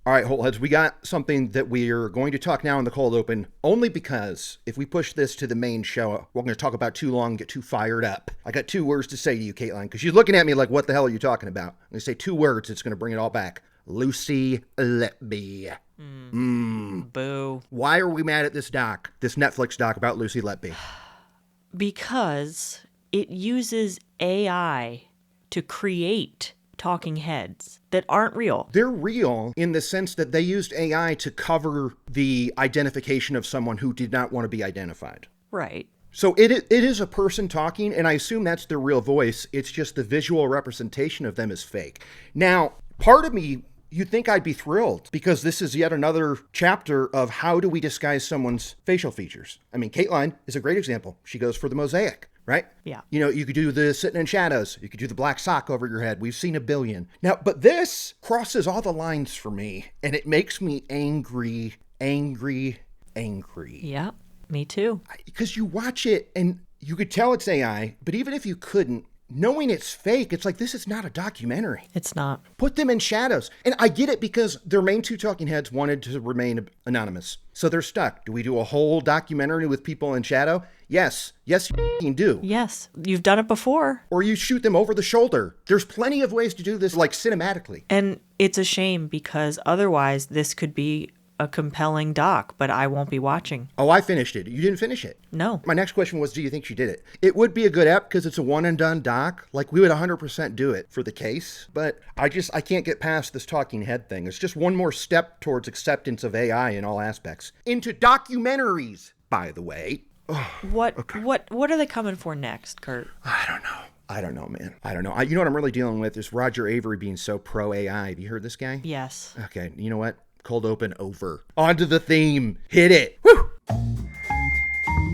All right, Holtheads, we got something that we are going to talk now in the cold open, only because if we push this to the main show, we're going to talk about too long and get too fired up. I got 2 words to say to you, Kateline, because you're looking at me like, what the hell are you talking about? I'm going to say 2 words. It's going to bring it all back. Lucy Letby. Boo. Why are we mad at this Netflix doc about Lucy Letby? Because it uses AI to create talking heads that aren't real. They're real in the sense that they used AI to cover the identification of someone who did not want to be identified. Right. So it is a person talking, and I assume that's their real voice. It's just the visual representation of them is fake. Now, part of me, you'd think I'd be thrilled because this is yet another chapter of how do we disguise someone's facial features. I mean, Kateline is a great example. She goes for the mosaic, right? Yeah. You know, you could do the sitting in shadows. You could do the black sock over your head. We've seen a billion. Now, but this crosses all the lines for me, and it makes me angry. Yeah, me too. Because you watch it and you could tell it's AI, but even if you couldn't, knowing it's fake, it's like, this is not a documentary. It's not. Put them in shadows. And I get it because their main 2 talking heads wanted to remain anonymous. So they're stuck. Do we do a whole documentary with people in shadow? Yes. Yes, you do. Yes, you've done it before. Or you shoot them over the shoulder. There's plenty of ways to do this, like cinematically. And it's a shame because otherwise this could be a compelling doc, but I won't be watching. Oh, I finished it. You didn't finish it? No. My next question was, do you think she did it? It would be a good ep because it's a one and done doc. Like, we would 100% do it for the case. But I can't get past this talking head thing. It's just one more step towards acceptance of AI in all aspects. Into documentaries, by the way. What are they coming for next, Kurt? I don't know, man. I don't know. You know what I'm really dealing with is Roger Avery being so pro AI. Have you heard this guy? Yes. Okay, you know what? Cold open over. On to the theme. Hit it. Woo!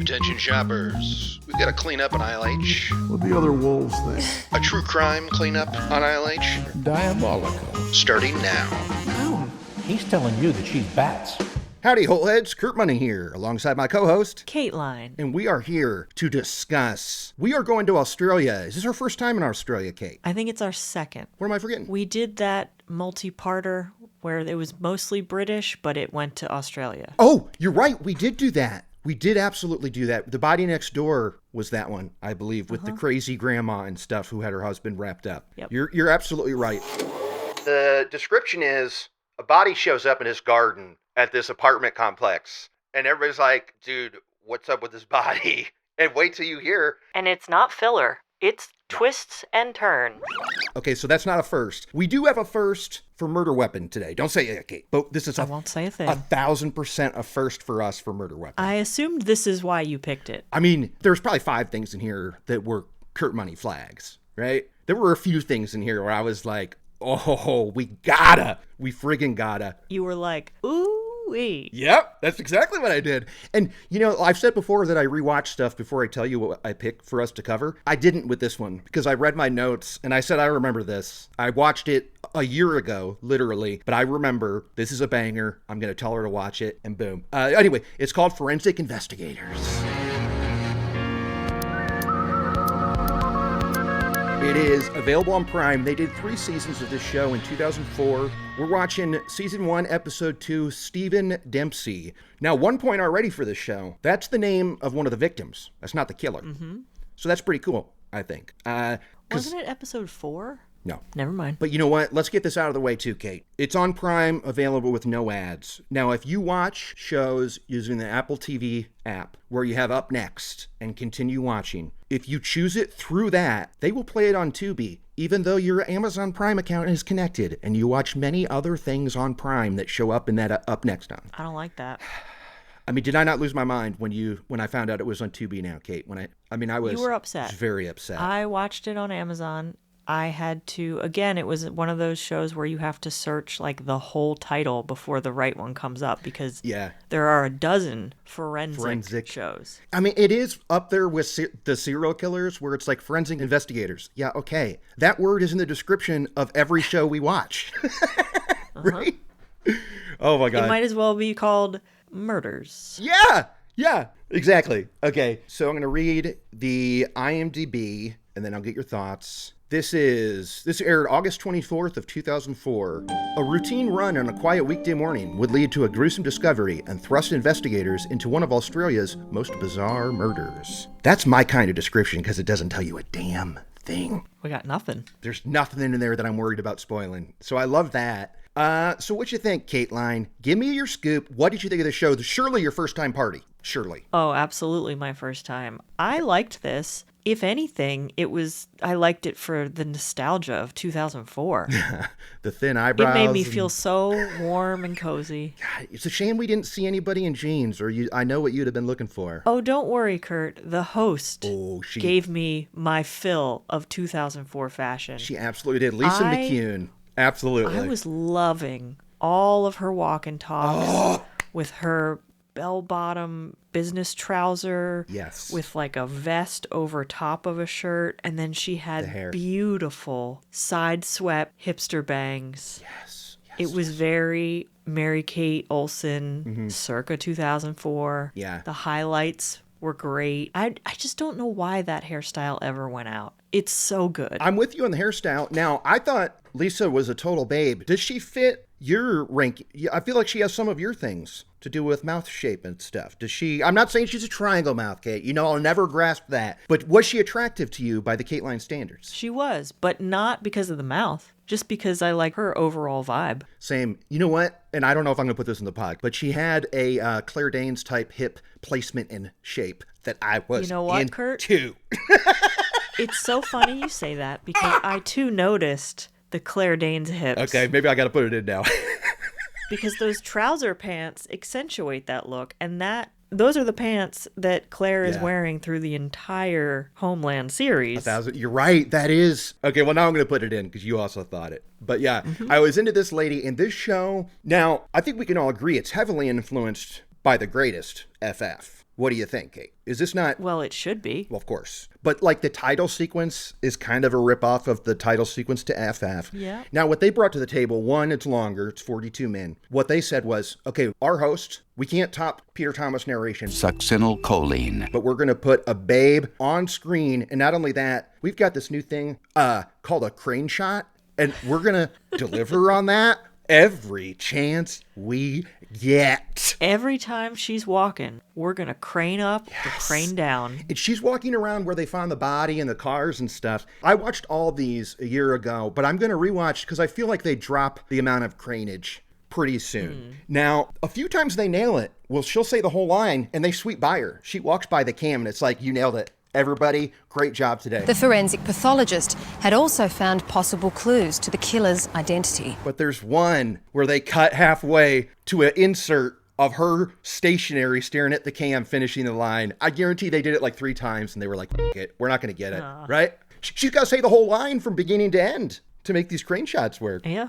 Attention shoppers. We've got to clean up on Aisle H. What the other wolves think? A true crime cleanup on Aisle H. Diabolical. Starting now. Oh, he's telling you that she's bats. Howdy, Holtheads. Kurt Money here, alongside my co-host, Kateline. and we are here to discuss. We are going to Australia. Is this our first time in Australia, Kate? I think it's our second. What am I forgetting? We did that multi-parter where it was mostly British, but it went to Australia. Oh, you're right. We did do that. We did absolutely do that. The Body Next Door was that one, I believe, with the crazy grandma and stuff who had her husband wrapped up. Yep. You're absolutely right. The description is a body shows up in his garden at this apartment complex, and everybody's like, dude, what's up with this body? And wait till you hear. And it's not filler. It's twists and turns. Okay, so that's not a first. We do have a first for murder weapon today. Don't say it, Kate. But this is I won't say a thing. 1,000% a first for us for murder weapon. I assumed this is why you picked it. I mean, there's probably 5 things in here that were Kurt Money flags, right? There were a few things in here where I was like, oh, we friggin' gotta. You were like, ooh-wee. Yep, that's exactly what I did. And, you know, I've said before that I rewatch stuff before I tell you what I pick for us to cover. I didn't with this one because I read my notes and I said, I remember this. I watched it a year ago, literally, but I remember this is a banger. I'm going to tell her to watch it, and boom. Anyway, it's called Forensic Investigators. It is available on Prime. They did 3 seasons of this show in 2004. We're watching season 1, episode 2, Stephen Dempsey. Now, 1 point already for this show. That's the name of one of the victims. That's not the killer. Mm-hmm. So that's pretty cool, I think. Wasn't it episode 4? No. Never mind. But you know what? Let's get this out of the way too, Kate. It's on Prime, available with no ads. Now, if you watch shows using the Apple TV app where you have Up Next and continue watching, if you choose it through that, they will play it on Tubi, even though your Amazon Prime account is connected and you watch many other things on Prime that show up in that Up Next on. I don't like that. I mean, did I not lose my mind when I found out it was on Tubi now, Kate? I was You were upset. Very upset. I watched it on Amazon. I had to, again, it was one of those shows where you have to search like the whole title before the right one comes up because there are a dozen forensic shows. I mean, it is up there with the serial killers where it's like forensic investigators. Yeah, okay. That word is in the description of every show we watch. Right? Oh my God. It might as well be called Murders. Yeah, exactly. Okay, so I'm going to read the IMDb and then I'll get your thoughts. This aired August 24th of 2004. A routine run on a quiet weekday morning would lead to a gruesome discovery and thrust investigators into one of Australia's most bizarre murders. That's my kind of description because it doesn't tell you a damn thing. We got nothing. There's nothing in there that I'm worried about spoiling. So I love that. So what you think, Kateline? Give me your scoop. What did you think of the show? Surely your first time party. Surely. Oh, absolutely my first time. I liked this. If anything, I liked it for the nostalgia of 2004. The thin eyebrows. It made me feel so warm and cozy. God, it's a shame we didn't see anybody in jeans, or I know what you'd have been looking for. Oh, don't worry, Kurt. The host gave me my fill of 2004 fashion. She absolutely did. Lisa McCune. Absolutely. I was loving all of her walk and talks with her bell-bottom business trouser. Yes. With like a vest over top of a shirt. And then she had beautiful side-swept hipster bangs. Yes. It was very Mary-Kate Olsen, circa 2004. Yeah. The highlights were great. I just don't know why that hairstyle ever went out. It's so good. I'm with you on the hairstyle. Now, I thought Lisa was a total babe. Does she fit your rank? I feel like she has some of your things to do with mouth shape and stuff. Does she? I'm not saying she's a triangle mouth, Kate. You know, I'll never grasp that. But was she attractive to you by the Kateline standards? She was, but not because of the mouth. Just because I like her overall vibe. Same. You know what? And I don't know if I'm going to put this in the pod, but she had a Claire Danes type hip placement and shape that I was You know what, into. Kurt? It's so funny you say that because I too noticed the Claire Danes hips. Okay, maybe I got to put it in now. Because those trouser pants accentuate that look, and those are the pants that Claire is wearing through the entire Homeland series. You're right. That is. Okay, well, now I'm going to put it in because you also thought it. But yeah, I was into this lady in this show. Now, I think we can all agree it's heavily influenced by the greatest, FF. What do you think, Kate? Is this not... Well, it should be. Well, of course. But like the title sequence is kind of a ripoff of the title sequence to FF. Yeah. Now, what they brought to the table, one, it's longer. It's 42 min. What they said was, okay, our host, we can't top Peter Thomas' narration. Succinylcholine. But we're going to put a babe on screen. And not only that, we've got this new thing called a crane shot. And we're going to deliver on that every chance we get. Every time she's walking, we're going to crane up or crane down. And she's walking around where they found the body and the cars and stuff. I watched all these a year ago, but I'm going to rewatch because I feel like they drop the amount of craneage pretty soon. Now, a few times they nail it. Well, she'll say the whole line and they sweep by her. She walks by the cam and it's like, you nailed it. Everybody, great job today. The forensic pathologist had also found possible clues to the killer's identity. But there's one where they cut halfway to an insert of her stationary staring at the cam finishing the line. I guarantee they did it like 3 times and they were like, F it, we're not going to get it, right? She's got to say the whole line from beginning to end to make these crane shots work. Yeah.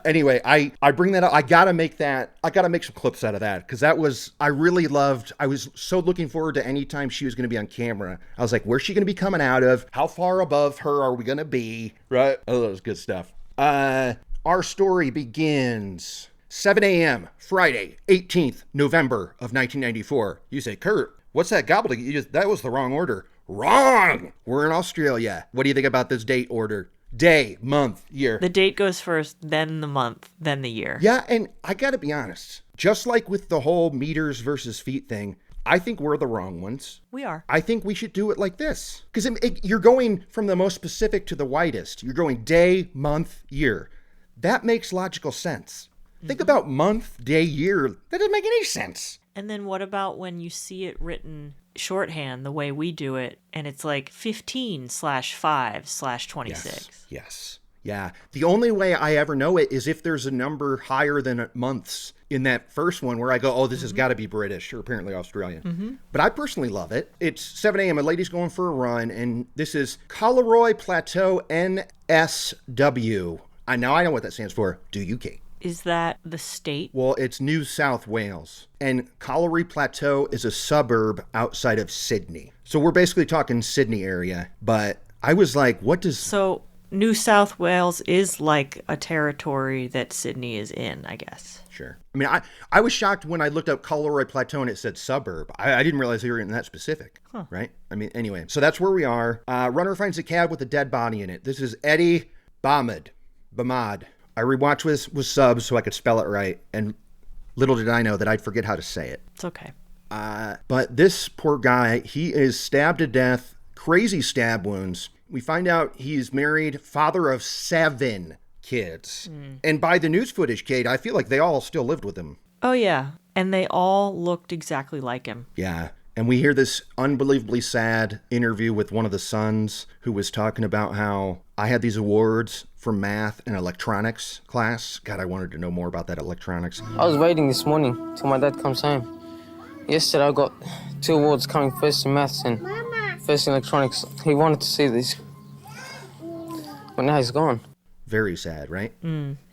Anyway, I bring that up. I got to make some clips out of that because I really loved, I was so looking forward to any time she was going to be on camera. I was like, where's she going to be coming out of? How far above her are we going to be? Right? Oh, that was good stuff. Our story begins 7 a.m. Friday, 18th November of 1994. You say, Kurt, what's that gobbledygook? That was the wrong order. Wrong! We're in Australia. What do you think about this date order? Day, month, year. The date goes first, then the month, then the year. Yeah, and I gotta be honest. Just like with the whole meters versus feet thing, I think we're the wrong ones. We are. I think we should do it like this. Because you're going from the most specific to the widest. You're going day, month, year. That makes logical sense. Think about month, day, year. That doesn't make any sense. And then what about when you see it written shorthand the way we do it, and it's like 15/5/26? Yes. Yeah. The only way I ever know it is if there's a number higher than months in that first one where I go, oh, this has got to be British or apparently Australian. But I personally love it. It's 7 a.m. A lady's going for a run, and this is Collaroy Plateau NSW. Now I know what that stands for. Do you, Kate? Is that the state? Well, it's New South Wales. And Collaroy Plateau is a suburb outside of Sydney. So we're basically talking Sydney area. But I was like, what does... So New South Wales is like a territory that Sydney is in, I guess. Sure. I mean, I was shocked when I looked up Coleroy Plateau and it said suburb. I didn't realize they were in that specific, right? I mean, anyway, so that's where we are. Runner finds a cab with a dead body in it. This is Eddie Bahman. I rewatched with subs so I could spell it right, and little did I know that I'd forget how to say it. It's okay. But this poor guy, he is stabbed to death, crazy stab wounds. We find out he's married, father of 7 kids. And by the news footage, Kate, I feel like they all still lived with him. Oh, yeah. And they all looked exactly like him. Yeah. And we hear this unbelievably sad interview with one of the sons who was talking about how I had these awards for math and electronics class. God, I wanted to know more about that electronics. I was waiting this morning till my dad comes home. Yesterday I got 2 awards coming, first in maths and first in electronics. He wanted to see this, but now he's gone. Very sad, right?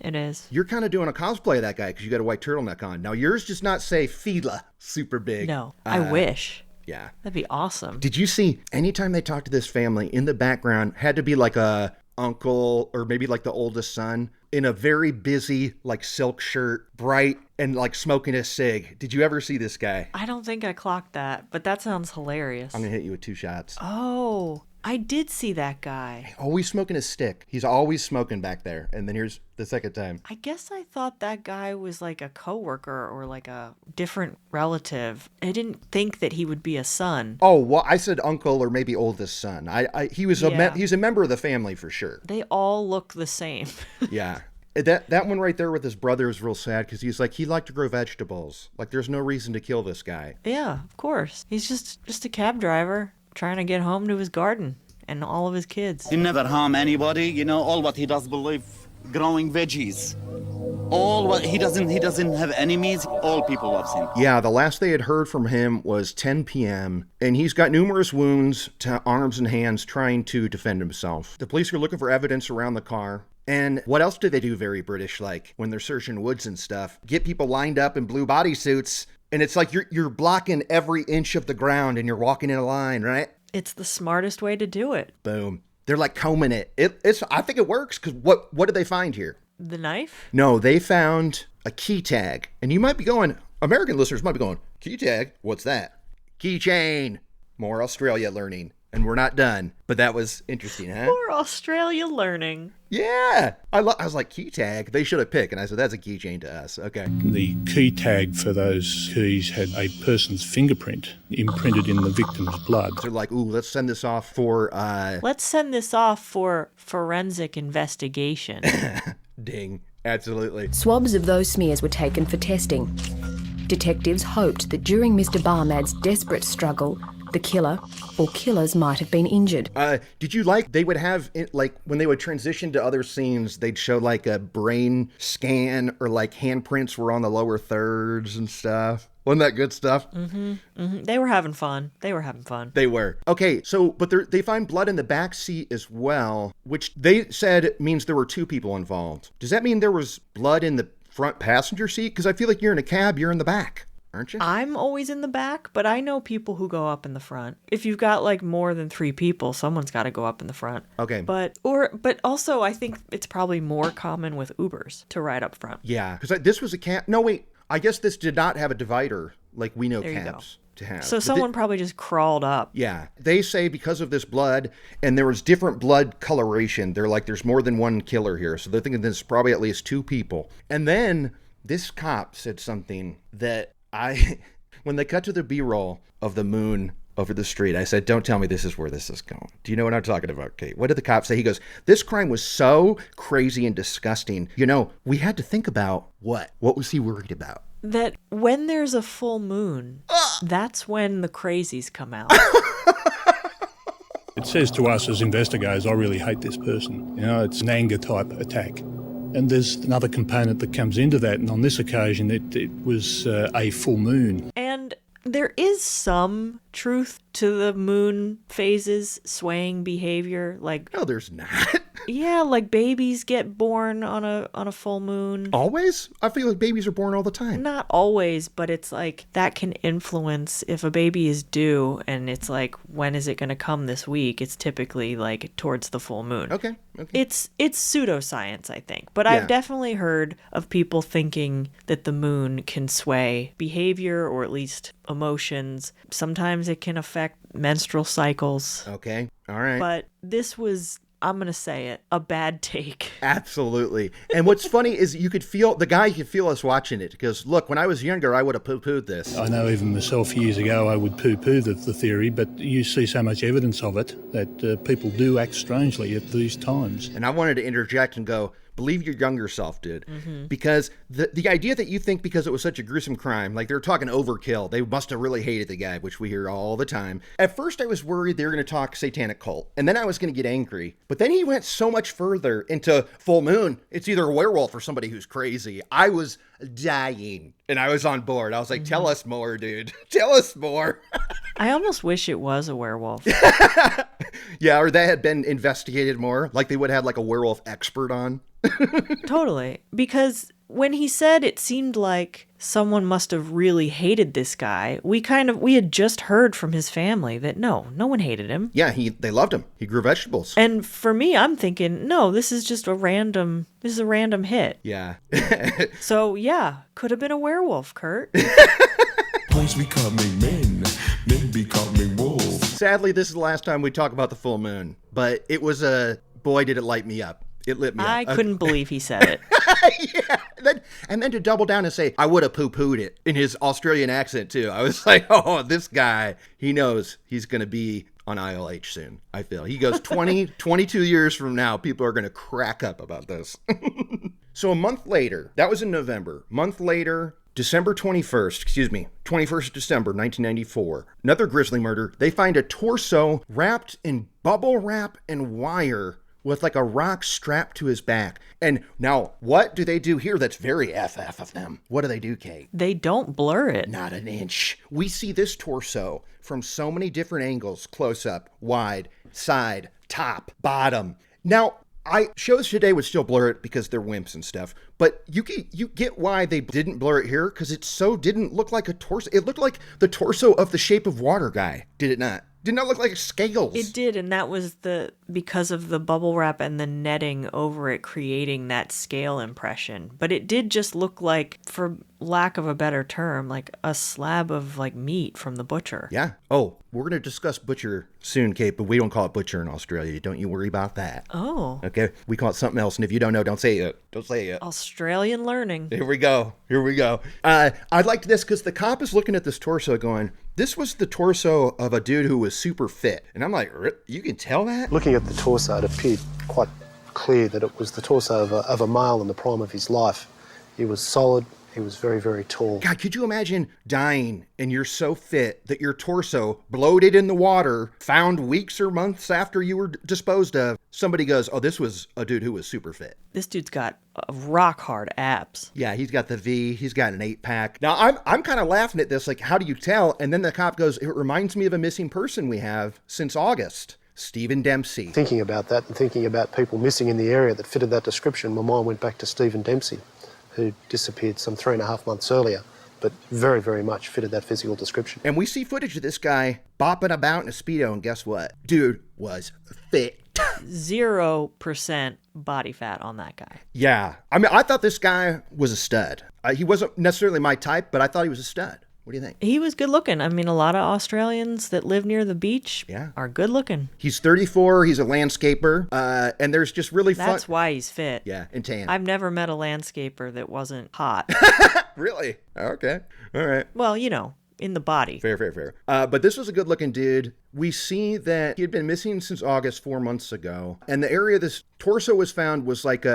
It is. You're kind of doing a cosplay of that guy because you got a white turtleneck on. Now, yours does not say Fila super big. No, I wish. Yeah. That'd be awesome. Did you see, anytime they talked to this family, in the background had to be like a uncle or maybe like the oldest son in a very busy, like silk shirt, bright, and like smoking a cig. Did you ever see this guy? I don't think I clocked that, but that sounds hilarious. I'm going to hit you with 2 shots. Oh, I did see that guy. Always smoking a stick. He's always smoking back there. And then here's the second time. I guess I thought that guy was like a coworker or like a different relative. I didn't think that he would be a son. Oh, well, I said uncle or maybe oldest son. He's a member of the family for sure. They all look the same. Yeah. That one right there with his brother is real sad because he's like, he liked to grow vegetables. Like, there's no reason to kill this guy. Yeah, of course. He's just a cab driver trying to get home to his garden and all of his kids. He never harm anybody, you know, all what he does believe, growing veggies. All what he doesn't have enemies, all people loves him. Yeah, the last they had heard from him was 10 p.m., and he's got numerous wounds to arms and hands trying to defend himself. The police are looking for evidence around the car. And what else do they do very British like when they're searching woods and stuff? Get people lined up in blue bodysuits, and it's like you're blocking every inch of the ground and you're walking in a line, right? It's the smartest way to do it. Boom. They're like combing it. I think it works because what did they find here? The knife? No, they found a key tag. And you might be going, American listeners might be going, key tag? What's that? Keychain. More Australia learning. And we're not done. But that was interesting, huh? More Australia learning. Yeah. I was like, key tag? They should have picked. And I said, that's a keychain to us. Okay. The key tag for those keys had a person's fingerprint imprinted in the victim's blood. They're like, ooh, let's send this off for... Let's send this off for forensic investigation. Ding. Absolutely. Swabs of those smears were taken for testing. Detectives hoped that during Mr. Bahman's desperate struggle, the killer or killers might have been injured. Did you like, they would have, like, when they would transition to other scenes, they'd show, like, a brain scan or, like, handprints were on the lower thirds and stuff? Wasn't that good stuff? Mm-hmm. They were having fun. They were. Okay, so, but they find blood in the back seat as well, which they said means there were 2 people involved. Does that mean there was blood in the front passenger seat? Because I feel like you're in a cab, you're in the back. Aren't you? I'm always in the back, but I know people who go up in the front. If you've got like more than 3 people, someone's got to go up in the front. Okay. But also I think it's probably more common with Ubers to ride up front. Yeah, because this was a cab. No, wait. I guess this did not have a divider like we know cabs to have. So someone probably just crawled up. Yeah. They say because of this blood, and there was different blood coloration, they're like, there's more than one killer here. So they're thinking there's probably at least 2 people. And then this cop said something that when they cut to the B-roll of the moon over the street, I said, don't tell me this is where this is going. Do you know what I'm talking about, Kate? What did the cop say? He goes, this crime was so crazy and disgusting. You know, we had to think about what? What was he worried about? That when there's a full moon, that's when the crazies come out. It says to us as investigators, I really hate this person. You know, it's an anger type attack. And there's another component that comes into that, and on this occasion it was a full moon. And there is some truth to the moon phases swaying behavior. Like, no, there's not. Yeah, like babies get born on a full moon. Always? I feel like babies are born all the time. Not always, but it's like that can influence if a baby is due and it's like, when is it going to come this week? It's typically like towards the full moon. Okay. It's pseudoscience, I think. But I've definitely heard of people thinking that the moon can sway behavior or at least emotions. Sometimes it can affect menstrual cycles. Okay. All right. But this was, I'm going to say it, a bad take. Absolutely. And what's funny is the guy could feel us watching it because, look, when I was younger, I would have poo-pooed this. I know even myself years ago I would poo-poo the theory, but you see so much evidence of it that people do act strangely at these times. And I wanted to interject and go, believe your younger self did. Mm-hmm. Because the idea that you think because it was such a gruesome crime, like they're talking overkill, they must have really hated the guy, which we hear all the time. At first I was worried they were going to talk satanic cult, and then I was going to get angry. But then he went so much further into full moon. It's either a werewolf or somebody who's crazy. I was dying, and I was on board. I was like, tell us more, dude. Tell us more. I almost wish it was a werewolf. Yeah, or they had been investigated more, like they would have had like a werewolf expert on. Totally. Because when he said it seemed like someone must have really hated this guy, we had just heard from his family that no one hated him. Yeah, they loved him. He grew vegetables. And for me, I'm thinking, no, this is a random hit. Yeah. So yeah, could have been a werewolf, Kurt. Boys becoming men becoming wolves. Sadly, this is the last time we talk about the full moon, but it was boy, did it light me up. It lit me up. I couldn't believe he said it. Yeah. And then to double down and say, I would have poo-pooed it in his Australian accent, too. I was like, oh, this guy, he knows he's going to be on ILH soon, I feel. He goes 22 years from now, people are going to crack up about this. So a month later, that was in November. Month later, December 21st, 21st December, 1994, another grisly murder. They find a torso wrapped in bubble wrap and wire with like a rock strapped to his back. And now, what do they do here that's very FF of them? What do they do, Kate? They don't blur it. Not an inch. We see this torso from so many different angles, close up, wide, side, top, bottom. Now, shows today would still blur it because they're wimps and stuff, but you get why they didn't blur it here, because it didn't look like a torso. It looked like the torso of the Shape of Water guy, did it not? Did not look like scales. It did, and that was because of the bubble wrap and the netting over it creating that scale impression. But it did just look like, for lack of a better term, like a slab of like meat from the butcher. Yeah. Oh, we're going to discuss butcher soon, Kate, but we don't call it butcher in Australia. Don't you worry about that. Oh. Okay. We call it something else, and if you don't know, don't say it. Don't say it. Australian learning. Here we go. I liked this because the cop is looking at this torso going, this was the torso of a dude who was super fit. And I'm like, you can tell that? Looking at the torso, it appeared quite clear that it was the torso of a male in the prime of his life. He was solid. He was very, very tall. God, could you imagine dying and you're so fit that your torso, bloated in the water, found weeks or months after you were disposed of, somebody goes, oh, this was a dude who was super fit. This dude's got rock hard abs. Yeah, he's got the V, he's got an 8-pack. Now, I'm kind of laughing at this, like, how do you tell? And then the cop goes, it reminds me of a missing person we have since August. Stephen Dempsey. Thinking about that and thinking about people missing in the area that fitted that description, my mind went back to Stephen Dempsey, who disappeared some 3.5 months earlier, but very, very much fitted that physical description. And we see footage of this guy bopping about in a Speedo, and guess what? Dude was fit. 0% body fat on that guy. Yeah. I mean, I thought this guy was a stud. He wasn't necessarily my type, but I thought he was a stud. What do you think? He was good looking. I mean, a lot of Australians that live near the beach are good looking. He's 34. He's a landscaper. And there's just really fun. That's why he's fit. Yeah, and tan. I've never met a landscaper that wasn't hot. Really? Okay. All right. Well, in the body. Fair. But this was a good looking dude. We see that he had been missing since August, 4 months ago. And the area this torso was found was like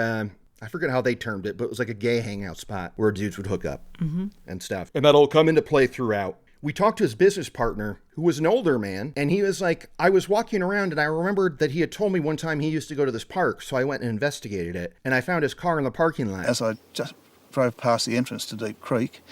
I forget how they termed it, but it was like a gay hangout spot where dudes would hook up and stuff. And that'll come into play throughout. We talked to his business partner, who was an older man, and he was like, I was walking around and I remembered that he had told me one time he used to go to this park, so I went and investigated it, and I found his car in the parking lot. As I just drove past the entrance to Deep Creek,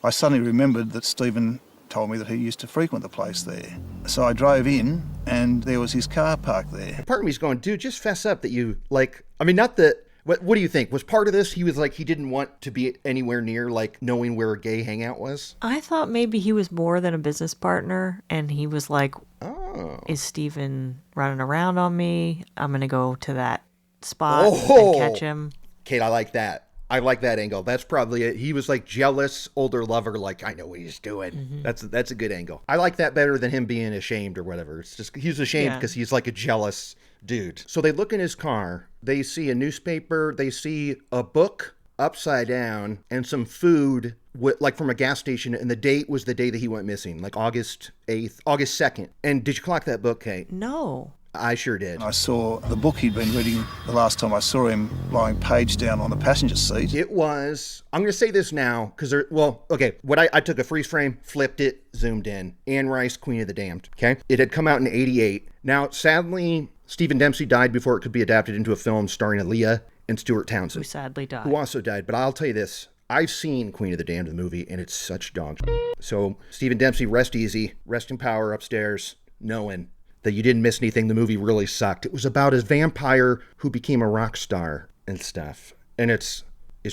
I suddenly remembered that Stephen told me that he used to frequent the place there. So I drove in and there was his car parked there. Part of me's going, dude, just fess up that you, like, I mean, not that, what do you think? Was part of this, he was like, he didn't want to be anywhere near, like, knowing where a gay hangout was? I thought maybe he was more than a business partner, and he was like, oh, is Stephen running around on me? I'm going to go to that spot and catch him. Kate, I like that. I like that angle. That's probably it. He was like jealous, older lover, like, I know what he's doing. Mm-hmm. That's a good angle. I like that better than him being ashamed or whatever. It's just, he's ashamed because he's like a jealous dude. So they look in his car, they see a newspaper, they see a book upside down and some food like from a gas station, and the date was the day that he went missing, like August 8th, August 2nd. And did you clock that book, Kate? No. I sure did. I saw the book he'd been reading the last time I saw him lying page down on the passenger seat. It was, I'm going to say this now, because I took a freeze frame, flipped it, zoomed in. Anne Rice, Queen of the Damned, okay? It had come out in 88. Now, sadly, Stephen Dempsey died before it could be adapted into a film starring Aaliyah and Stuart Townsend. Who sadly died. Who also died, but I'll tell you this. I've seen Queen of the Damned, the movie, and it's such dog shit. So, Stephen Dempsey, rest easy, rest in power upstairs, knowing that you didn't miss anything. The movie really sucked. It was about a vampire who became a rock star and stuff. And it's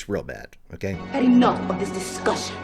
real bad, okay? Had enough of this discussion.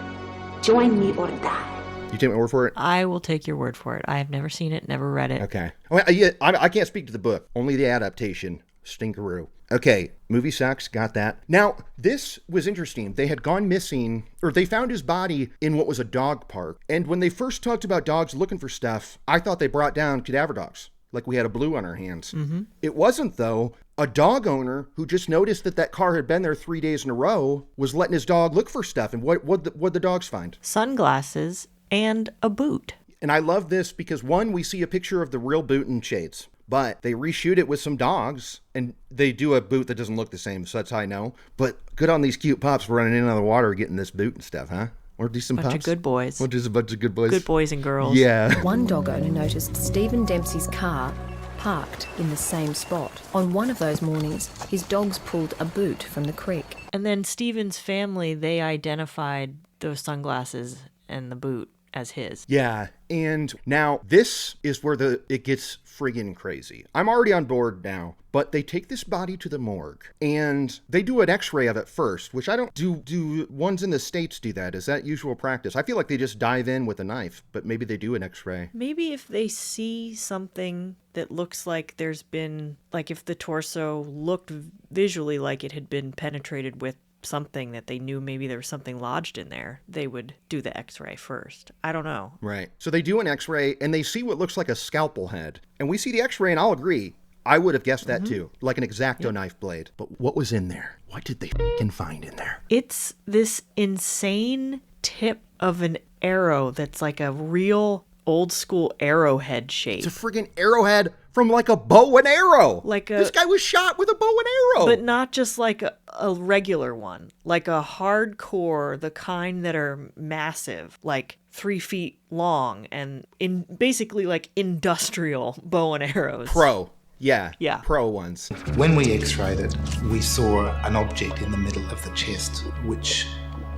Join me or die. You take my word for it? I will take your word for it. I have never seen it, never read it. Okay. I can't speak to the book, only the adaptation. Stinkeroo. Okay, movie sucks, got that. Now, this was interesting. They had gone missing, or they found his body in what was a dog park. And when they first talked about dogs looking for stuff, I thought they brought down cadaver dogs, like we had a blue on our hands. Mm-hmm. It wasn't, though. A dog owner who just noticed that car had been there 3 days in a row was letting his dog look for stuff. And what'd the dogs find? Sunglasses and a boot. And I love this because, one, we see a picture of the real boot and shades. But they reshoot it with some dogs, and they do a boot that doesn't look the same, so that's how I know. But good on these cute pups for running in on the water getting this boot and stuff, huh? Or do some pups? Bunch of good boys. Or just a bunch of good boys? Good boys and girls. Yeah. One dog owner noticed Stephen Dempsey's car parked in the same spot. On one of those mornings, his dogs pulled a boot from the creek. And then Stephen's family, they identified those sunglasses and the boot as his. Yeah, and now this is where it gets friggin' crazy. I'm already on board now, but they take this body to the morgue and they do an x-ray of it first, which I don't do ones in the States do that? Is that usual practice? I feel like they just dive in with a knife, but maybe they do an x-ray. Maybe if they see something that looks like there's been, like if the torso looked visually like it had been penetrated with something that they knew maybe there was something lodged in there, they would do the x-ray first. I don't know. Right. So they do an x-ray and they see what looks like a scalpel head. And we see the x-ray and I'll agree. I would have guessed that too. Like an X-Acto knife blade. But what was in there? What did they f***ing find in there? It's this insane tip of an arrow that's like a real old school arrowhead shape. It's a friggin' arrowhead from like a bow and arrow. This guy was shot with a bow and arrow. But not just like a regular one, like a hardcore, the kind that are massive, like 3 feet long and in basically like industrial bow and arrows. Pro. Yeah. Pro ones. When we x-rayed it, we saw an object in the middle of the chest, which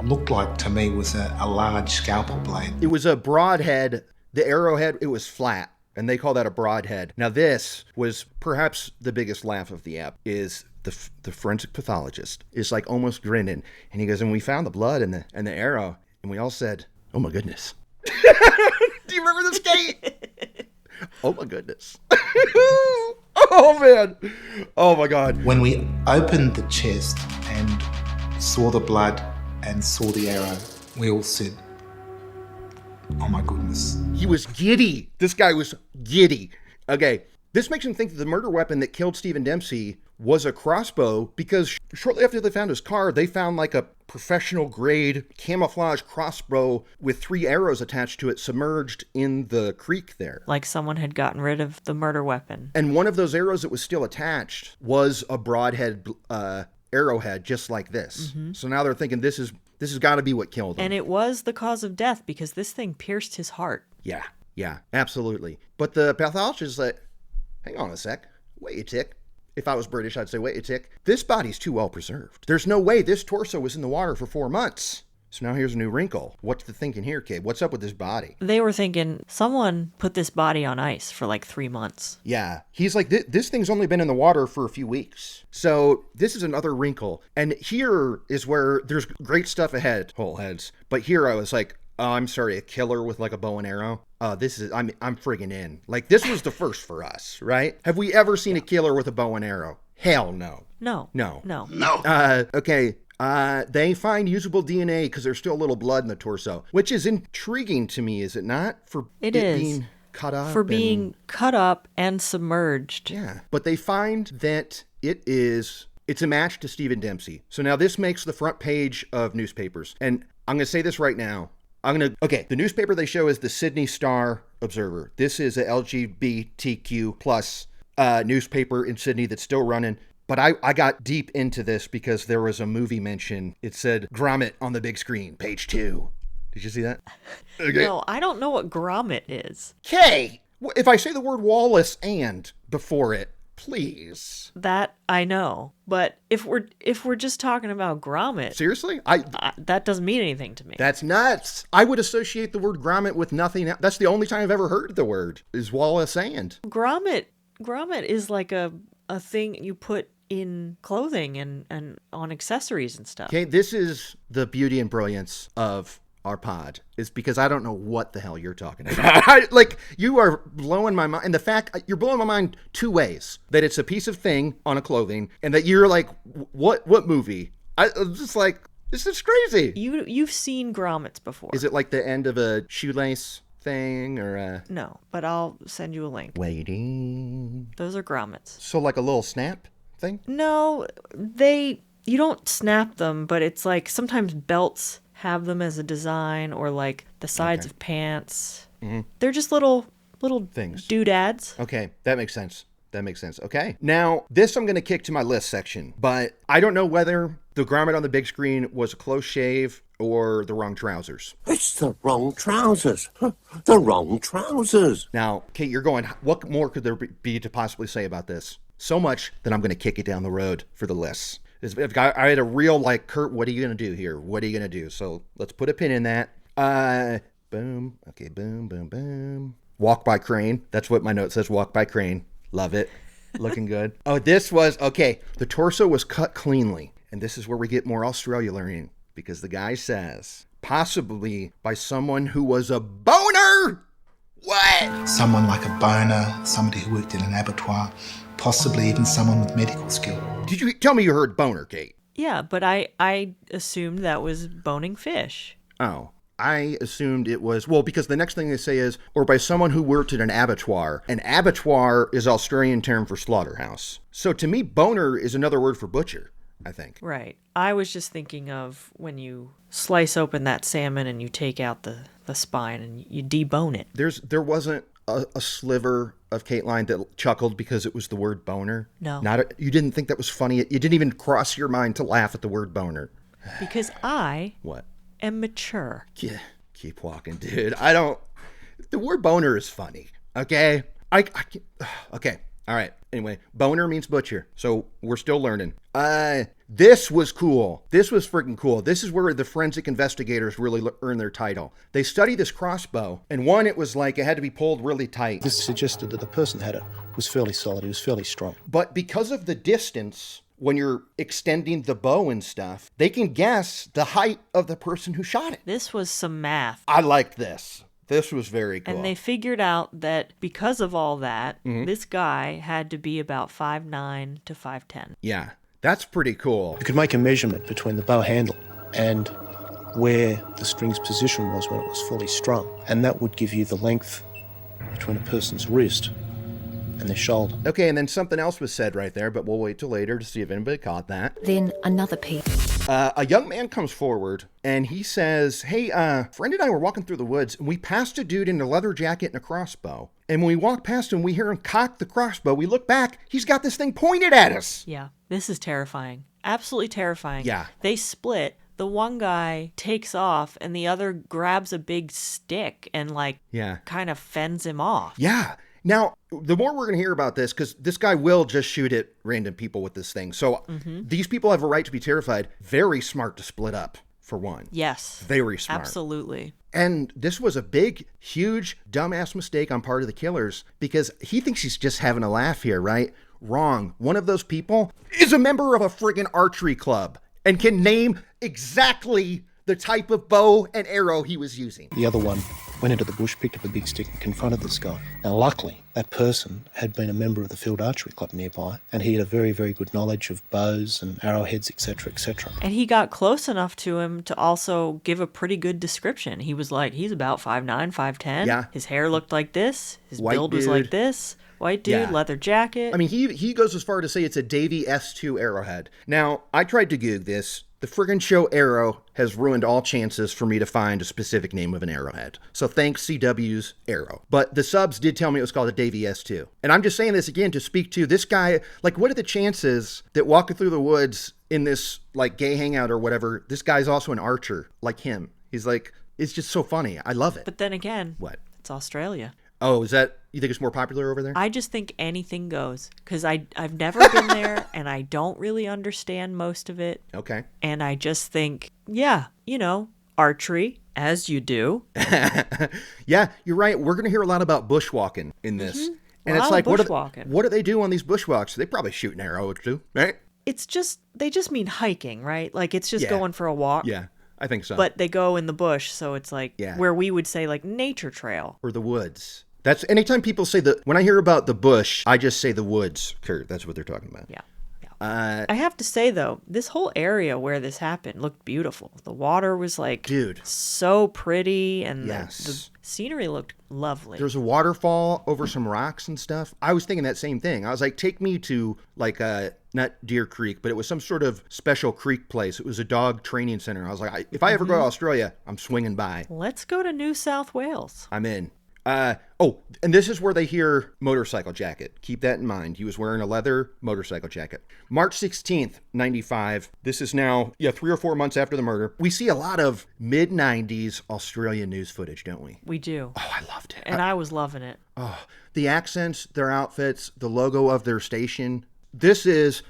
looked like to me was a large scalpel blade. It was a broadhead. The arrowhead, it was flat, and they call that a broadhead. Now this was perhaps the biggest laugh of the app, is the forensic pathologist is like almost grinning, and he goes, and we found the blood and the arrow, and we all said, oh my goodness. Do you remember this, Kate? Oh my goodness. Oh man. Oh my God. When we opened the chest and saw the blood and saw the arrow, we all said, oh my goodness. He was giddy. This guy was giddy. Okay, this makes him think that the murder weapon that killed Stephen Dempsey was a crossbow, because shortly after they found his car, they found like a professional grade camouflage crossbow with 3 arrows attached to it submerged in the creek there. Like someone had gotten rid of the murder weapon. And one of those arrows that was still attached was a broadhead arrowhead just like this. Mm-hmm. So now they're thinking this has got to be what killed him. And it was the cause of death because this thing pierced his heart. Yeah, absolutely. But the pathologist is like, hang on a sec, wait a tick. If I was British, I'd say, wait a tick. This body's too well preserved. There's no way this torso was in the water for 4 months. So now here's a new wrinkle. What's the thinking here, Kate? What's up with this body? They were thinking, someone put this body on ice for like 3 months. Yeah. He's like, this thing's only been in the water for a few weeks. So this is another wrinkle. And here is where there's great stuff ahead, whole heads. But here I was like, oh, I'm sorry, a killer with like a bow and arrow. I'm friggin' in. Like, this was the first for us, right? Have we ever seen a killer with a bow and arrow? Hell no. No. Okay. They find usable DNA because there's still a little blood in the torso, which is intriguing to me, is it not? For it is. Being cut up. For being cut up and submerged. Yeah. But they find that it's a match to Stephen Dempsey. So now this makes the front page of newspapers. And I'm going to say this right now. The newspaper they show is the Sydney Star Observer. This is a LGBTQ plus newspaper in Sydney that's still running. But I got deep into this because there was a movie mention. It said Grommet on the big screen, page 2. Did you see that? Okay. No, I don't know what grommet is. Kay! If I say the word Wallace and before it, please. That I know. But if we're just talking about grommet. Seriously? That doesn't mean anything to me. That's nuts. I would associate the word grommet with nothing else. That's the only time I've ever heard the word, is Wallace and. Grommet is like a thing you put in clothing and on accessories and stuff. Okay, this is the beauty and brilliance of our pod, is because I don't know what the hell you're talking about. Like, you are blowing my mind. And the fact, you're blowing my mind 2 ways. That it's a piece of thing on a clothing, and that you're like, what movie? I'm just like, this is crazy. You've seen grommets before. Is it like the end of a shoelace thing, or No, but I'll send you a link. Waiting. Those are grommets. So like a little snap thing? No, you don't snap them, but it's like sometimes belts have them as a design, or like the sides of pants. Mm-hmm. They're just little things, doodads. Okay, that makes sense. Okay. Now, this I'm going to kick to my list section, but I don't know whether the grommet on the big screen was a close shave or the wrong trousers. It's the wrong trousers. The wrong trousers. Now, Kate, you're going, what more could there be to possibly say about this? So much that I'm going to kick it down the road for the list. If I had a real, like, Kurt, what are you going to do here? What are you going to do? So let's put a pin in that. Boom. Okay, boom. Walk by crane. That's what my note says, walk by crane. Love it. Looking good. Oh, this was, okay. The torso was cut cleanly. And this is where we get more Australia learning. Because the guy says, possibly by someone who was a boner. What? Someone like a boner, somebody who worked in an abattoir, possibly even someone with medical skill. Did you tell me you heard boner, Kate? Yeah, but I assumed that was boning fish. Oh, I assumed it was, well, because the next thing they say is, or by someone who worked at an abattoir. An abattoir is Australian term for slaughterhouse. So to me, boner is another word for butcher, I think. Right. I was just thinking of when you slice open that salmon and you take out the spine and you debone it. There wasn't a sliver of Kateline that chuckled because it was the word boner. No. You didn't think that was funny. It didn't even cross your mind to laugh at the word boner. Because I what? Am mature. Yeah, keep walking, dude. The word boner is funny. Okay? Okay. All right. Anyway, boner means butcher. So we're still learning. This was cool. This was freaking cool. This is where the forensic investigators really earn their title. They study this crossbow, and one, it was like it had to be pulled really tight. This suggested that the person had it was fairly solid. It was fairly strong. But because of the distance, when you're extending the bow and stuff, they can guess the height of the person who shot it. This was some math. I liked this. This was very cool. And they figured out that because of all that, this guy had to be about 5'9" to 5'10". Yeah, that's pretty cool. You could make a measurement between the bow handle and where the string's position was when it was fully strung. And that would give you the length between a person's wrist and their shoulder. Okay, and then something else was said right there, but we'll wait till later to see if anybody caught that. Then another piece. A young man comes forward and he says, hey, friend and I were walking through the woods and we passed a dude in a leather jacket and a crossbow. And when we walk past him, we hear him cock the crossbow. We look back, he's got this thing pointed at us. Yeah, this is terrifying. Absolutely terrifying. Yeah. They split. The one guy takes off and the other grabs a big stick and kind of fends him off. Yeah. Now, the more we're going to hear about this, because this guy will just shoot at random people with this thing. So these people have a right to be terrified. Very smart to split up for one. Yes. Very smart. Absolutely. And this was a big, huge, dumbass mistake on part of the killers because he thinks he's just having a laugh here, right? Wrong. One of those people is a member of a friggin' archery club and can name exactly the type of bow and arrow he was using. The other one went into the bush, picked up a big stick and confronted this guy. Now, luckily, that person had been a member of the field archery club nearby, and he had a very, very good knowledge of bows and arrowheads, etc., etc. And he got close enough to him to also give a pretty good description. He was like, he's about 5'9", 5'10". Yeah. His hair looked like this. His White build was dude. like this. White dude, Yeah. leather jacket. I mean, he goes as far to say it's a Davy S2 arrowhead. Now, I tried to Google this. The friggin' show Arrow has ruined all chances for me to find a specific name of an arrowhead. So thanks CW's Arrow. But the subs did tell me it was called a Davy S2. And I'm just saying this again to speak to this guy. Like, what are the chances that walking through the woods in this, like, gay hangout or whatever, this guy's also an archer like him? He's like, it's just so funny. I love it. But then again, What? It's Australia. Oh, is that, you think it's more popular over there? I just think anything goes because I've never been there and I don't really understand most of it. Okay. And I just think, yeah, archery, as you do. Yeah, you're right. We're going to hear a lot about bushwalking in this. Mm-hmm. And Lot it's of like, bushwalking. what do they do on these bushwalks? They probably shoot an arrow or two, right? It's just, they just mean hiking, right? Like it's just Yeah. going for a walk. Yeah, I think so. But they go in the bush, so it's like Yeah. where we would say like nature trail. Or the woods. That's anytime people say when I hear about the bush, I just say the woods, Kurt. That's what they're talking about. Yeah. I have to say though, this whole area where this happened looked beautiful. The water was like, so pretty, and the scenery looked lovely. There's a waterfall over some rocks and stuff. I was thinking that same thing. I was like, take me to like not Deer Creek, but it was some sort of special creek place. It was a dog training center. I was like, if I ever go to Australia, I'm swinging by. Let's go to New South Wales. I'm in. And this is where they hear motorcycle jacket. Keep that in mind. He was wearing a leather motorcycle jacket. March 16th, 95. This is now, 3 or 4 months after the murder. We see a lot of mid-90s Australian news footage, don't we? We do. Oh, I loved it. And I was loving it. Oh, the accents, their outfits, the logo of their station. This is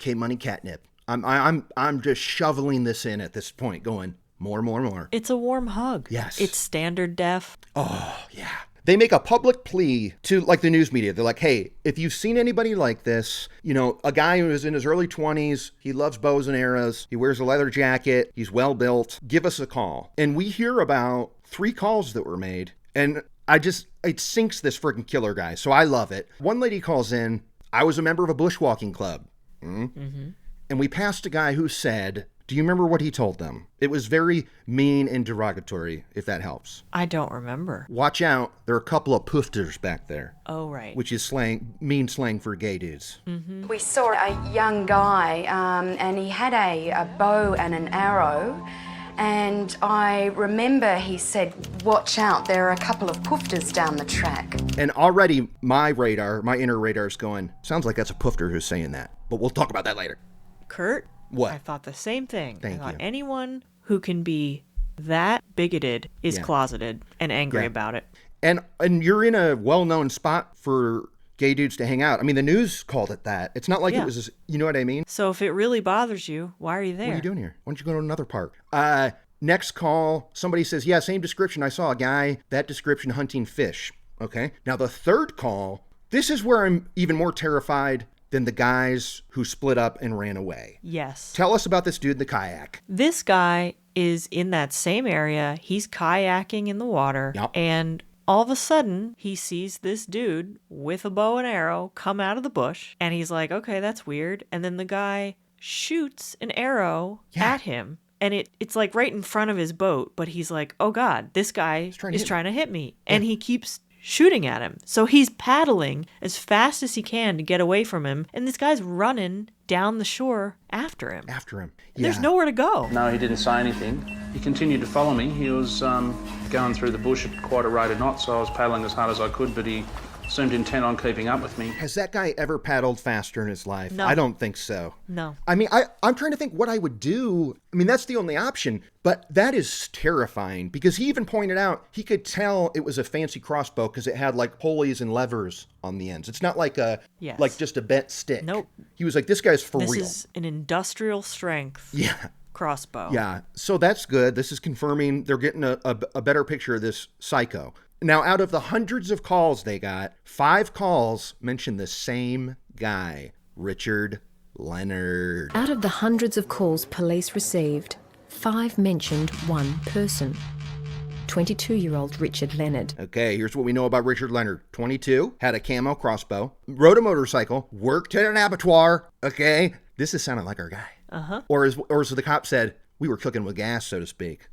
Money Catnip. I'm just shoveling this in at this point, going more. It's a warm hug. Yes. It's standard def. Oh, yeah. They make a public plea to like the news media. They're like, hey, if you've seen anybody like this, a guy who is in his early 20s, he loves bows and arrows, he wears a leather jacket, he's well built, give us a call. And we hear about 3 calls that were made. And it sinks this freaking killer guy. So I love it. One lady calls in, I was a member of a bushwalking club. Mm-hmm. And we passed a guy who said, do you remember what he told them? It was very mean and derogatory, if that helps. I don't remember. Watch out. There are a couple of poofters back there. Oh, right. Which is mean slang for gay dudes. Mm-hmm. We saw a young guy and he had a bow and an arrow. And I remember he said, watch out, there are a couple of poofters down the track. And already my inner radar is going, sounds like that's a poofter who's saying that. But we'll talk about that later. Kurt? What? I thought the same thing. Thank I thought you. anyone who can be that bigoted is closeted and angry about it. And you're in a well-known spot for gay dudes to hang out. I mean, the news called it that. It's not like it was, you know what I mean? So if it really bothers you, why are you there? What are you doing here? Why don't you go to another park? Next call, somebody says, yeah, same description. I saw a guy, that description, hunting fish. Okay. Now the third call, this is where I'm even more terrified than the guys who split up and ran away. Yes. Tell us about this dude in the kayak. This guy is in that same area. He's kayaking in the water. Yep. And all of a sudden, he sees this dude with a bow and arrow come out of the bush. And he's like, okay, that's weird. And then the guy shoots an arrow at him. And it's like right in front of his boat. But he's like, oh, God, this guy is trying to hit me. And he keeps shooting at him. So he's paddling as fast as he can to get away from him. And this guy's running down the shore after him. Yeah. There's nowhere to go. No, he didn't say anything. He continued to follow me. He was going through the bush at quite a rate of knots, so I was paddling as hard as I could, but he seemed intent on keeping up with me. Has that guy ever paddled faster in his life? No. I don't think so. No. I mean, I'm trying to think what I would do. I mean, that's the only option, but that is terrifying because he even pointed out he could tell it was a fancy crossbow because it had like pulleys and levers on the ends. It's not like like just a bent stick. Nope. He was like, this guy's for this real. This is an industrial strength. Yeah. crossbow. Yeah, so that's good. This is confirming they're getting a better picture of this psycho. Now, out of the hundreds of calls they got, 5 calls mention the same guy, Richard Leonard. Out of the hundreds of calls police received, 5 mentioned one person. 22-year-old Richard Leonard. Okay, here's what we know about Richard Leonard. 22, had a camo crossbow, rode a motorcycle, worked at an abattoir. Okay, this is sounding like our guy. Uh-huh. Or as the cop said, we were cooking with gas, so to speak.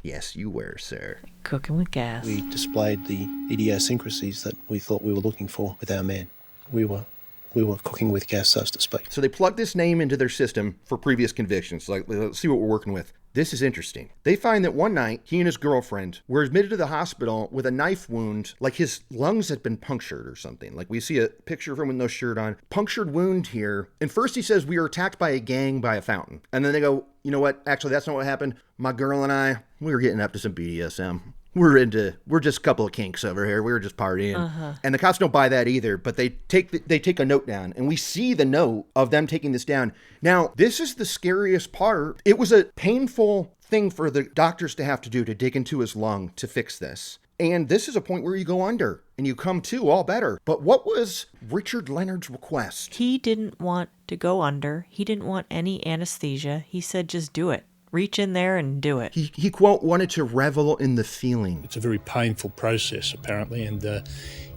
Yes, you were, sir. Cooking with gas. We displayed the idiosyncrasies that we thought we were looking for with our man. We were cooking with gas, so to speak. So they plugged this name into their system for previous convictions. Like, let's see what we're working with. This is interesting. They find that one night, he and his girlfriend were admitted to the hospital with a knife wound, like his lungs had been punctured or something. Like we see a picture of him with no shirt on. Punctured wound here. And first he says, we were attacked by a gang by a fountain. And then they go, you know what? Actually, that's not what happened. My girl and I, we were getting up to some BDSM. We're just a couple of kinks over here. We were just partying. Uh-huh. And the cops don't buy that either, but they take a note down, and we see the note of them taking this down. Now, this is the scariest part. It was a painful thing for the doctors to have to do, to dig into his lung to fix this. And this is a point where you go under and you come to all better. But what was Richard Leonard's request? He didn't want to go under. He didn't want any anesthesia. He said, just do it. Reach in there and do it. He quote, wanted to revel in the feeling. It's a very painful process, apparently, and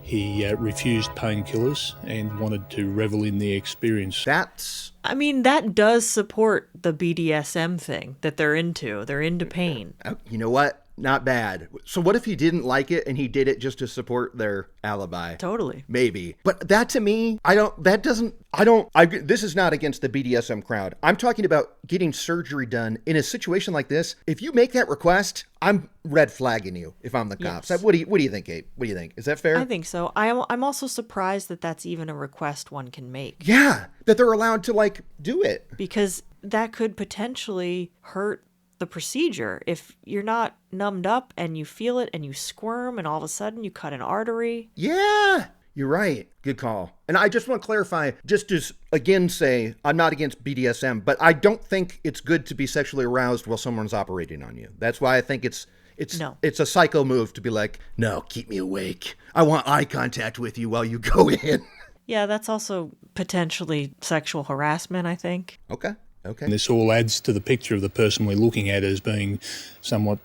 he refused painkillers and wanted to revel in the experience. That does support the BDSM thing that they're into. They're into pain. You know what? Not bad. So what if he didn't like it and he did it just to support their alibi? Totally. Maybe. But that to me, this is not against the BDSM crowd. I'm talking about getting surgery done in a situation like this. If you make that request, I'm red flagging you if I'm the cops. Yes. What do you think, Kate? What do you think? Is that fair? I think so. I'm also surprised that that's even a request one can make. Yeah, that they're allowed to do it. Because that could potentially hurt the procedure. If you're not numbed up and you feel it and you squirm and all of a sudden you cut an artery. Yeah, you're right. Good call. And I just want to clarify, just to again say, I'm not against BDSM, but I don't think it's good to be sexually aroused while someone's operating on you. That's why I think it's a psycho move to be like, no, keep me awake. I want eye contact with you while you go in. Yeah, that's also potentially sexual harassment, I think. Okay. And this all adds to the picture of the person we're looking at as being somewhat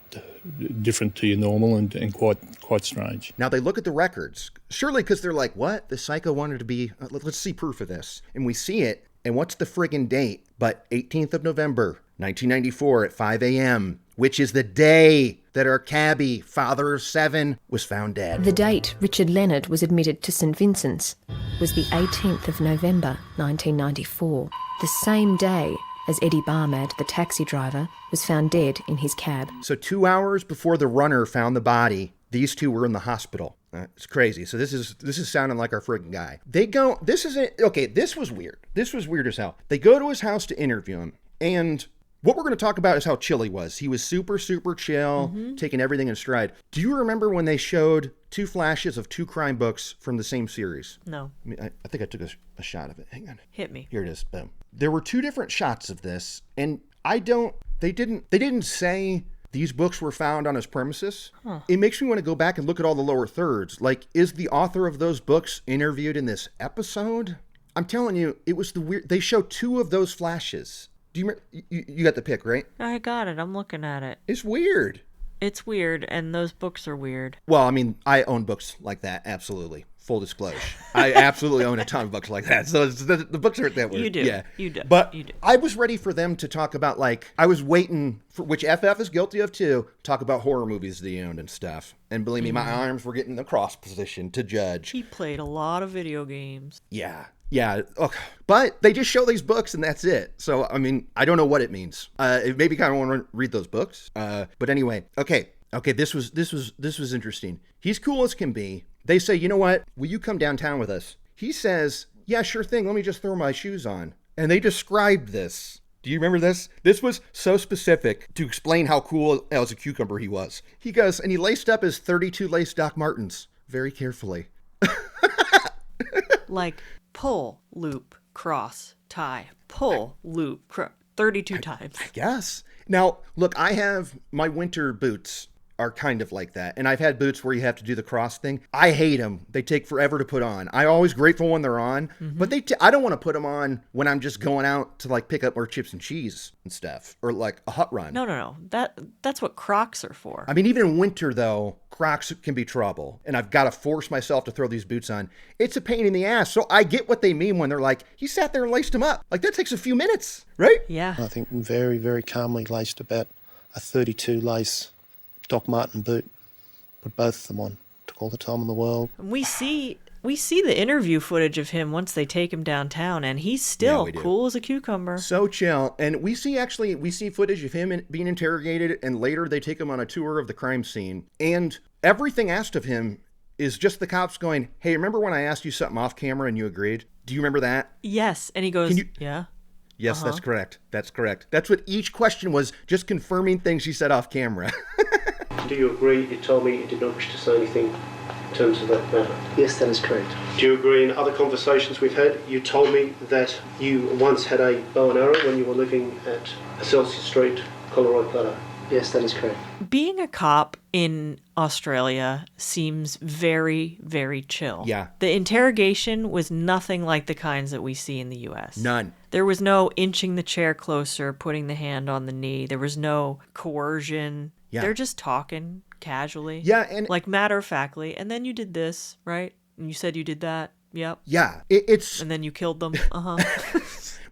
different to your normal and quite strange. Now they look at the records, surely because they're like, what? The psycho wanted to be, let's see proof of this. And we see it, and what's the friggin' date? But 18th of November, 1994 at 5 a.m., which is the day that our cabbie, father of 7, was found dead. The date Richard Leonard was admitted to St Vincent's was the 18th of November 1994, the same day as Eddie Bahman, the taxi driver, was found dead in his cab. So 2 hours before the runner found the body, these two were in the hospital. It's crazy. So this is sounding like our friggin' guy. This was weird. This was weird as hell. They go to his house to interview him, and what we're going to talk about is how chill he was. He was super, super chill, taking everything in stride. Do you remember when they showed 2 flashes of 2 crime books from the same series? No. I think I took a shot of it. Hang on. Hit me. Here it is. Boom. There were 2 different shots of this, and they didn't say these books were found on his premises. Huh. It makes me want to go back and look at all the lower thirds. Like, is the author of those books interviewed in this episode? I'm telling you, it was they show 2 of those flashes. Do you remember? You got the pic, right? I got it. I'm looking at it. It's weird. It's weird, and those books are weird. Well, I mean, I own books like that, absolutely. Full disclosure. I absolutely own a ton of books like that. So the books aren't that weird. You do. Yeah. You do. But you do. I was ready for them to talk about, I was waiting for, which FF is guilty of too, talk about horror movies they owned and stuff. And believe me, my arms were getting in the cross position to judge. He played a lot of video games. Yeah. Yeah, okay. But they just show these books and that's it. So, I mean, I don't know what it means. It maybe kind of want to read those books. But anyway, okay, this was interesting. He's cool as can be. They say, you know what? Will you come downtown with us? He says, yeah, sure thing. Let me just throw my shoes on. And they described this. Do you remember this? This was so specific to explain how cool as a cucumber he was. He goes, and he laced up his 32 lace Doc Martens very carefully. Like, pull, loop, cross, tie, pull, loop, 32 times. I guess. Now, look, I have my winter boots are kind of like that. And I've had boots where you have to do the cross thing. I hate them. They take forever to put on. I'm always grateful when they're on, but I don't want to put them on when I'm just going out to like pick up more chips and cheese and stuff, or like a hut run. No. That's what Crocs are for. I mean, even in winter though, Crocs can be trouble, and I've got to force myself to throw these boots on. It's a pain in the ass. So I get what they mean when they're like, he sat there and laced them up. Like that takes a few minutes, right? Yeah. I think very, very calmly laced about a 32 lace Doc Marten boot. Put both of them on. Took all the time in the world. We see the interview footage of him once they take him downtown, and he's still cool as a cucumber. So chill. And we see footage of him being interrogated, and later they take him on a tour of the crime scene. And everything asked of him is just the cops going, hey, remember when I asked you something off camera and you agreed? Do you remember that? Yes. And he goes, yeah. Yes, that's correct. That's correct. That's what each question was, just confirming things he said off camera. Do you agree you told me you did not wish to say anything in terms of that matter? Yes, that is correct. Do you agree in other conversations we've had, you told me that you once had a bow and arrow when you were living at Excelsior Street, Colorado Plateau? Yes, that is correct. Being a cop in Australia seems very, very chill. Yeah. The interrogation was nothing like the kinds that we see in the U.S. None. There was no inching the chair closer, putting the hand on the knee. There was no coercion. Yeah. They're just talking casually. Yeah, and like matter-of-factly. And then you did this, right? And you said you did that. Yep. Yeah. It's and then you killed them.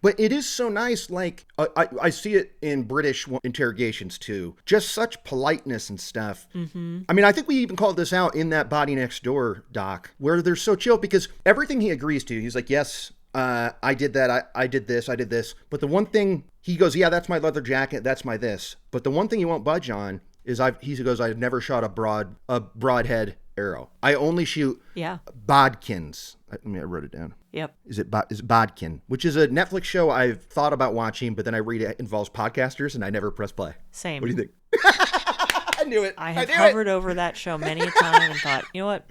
But it is so nice, like, I see it in British interrogations, too. Just such politeness and stuff. Mm-hmm. I mean, I think we even called this out in that Body Next Door doc, where they're so chill, because everything he agrees to, he's like, yes, I did that, I did this. But the one thing, he goes, yeah, that's my leather jacket, that's my this. But the one thing he won't budge on is, he goes, I've never shot a broadhead arrow. I only shoot bodkins. I wrote it down. Yep. Is it Bodkin, which is a Netflix show I've thought about watching, but then I read it involves podcasters and I never press play. Same. What do you think? I knew it. I have hovered over that show many a time and thought, you know what?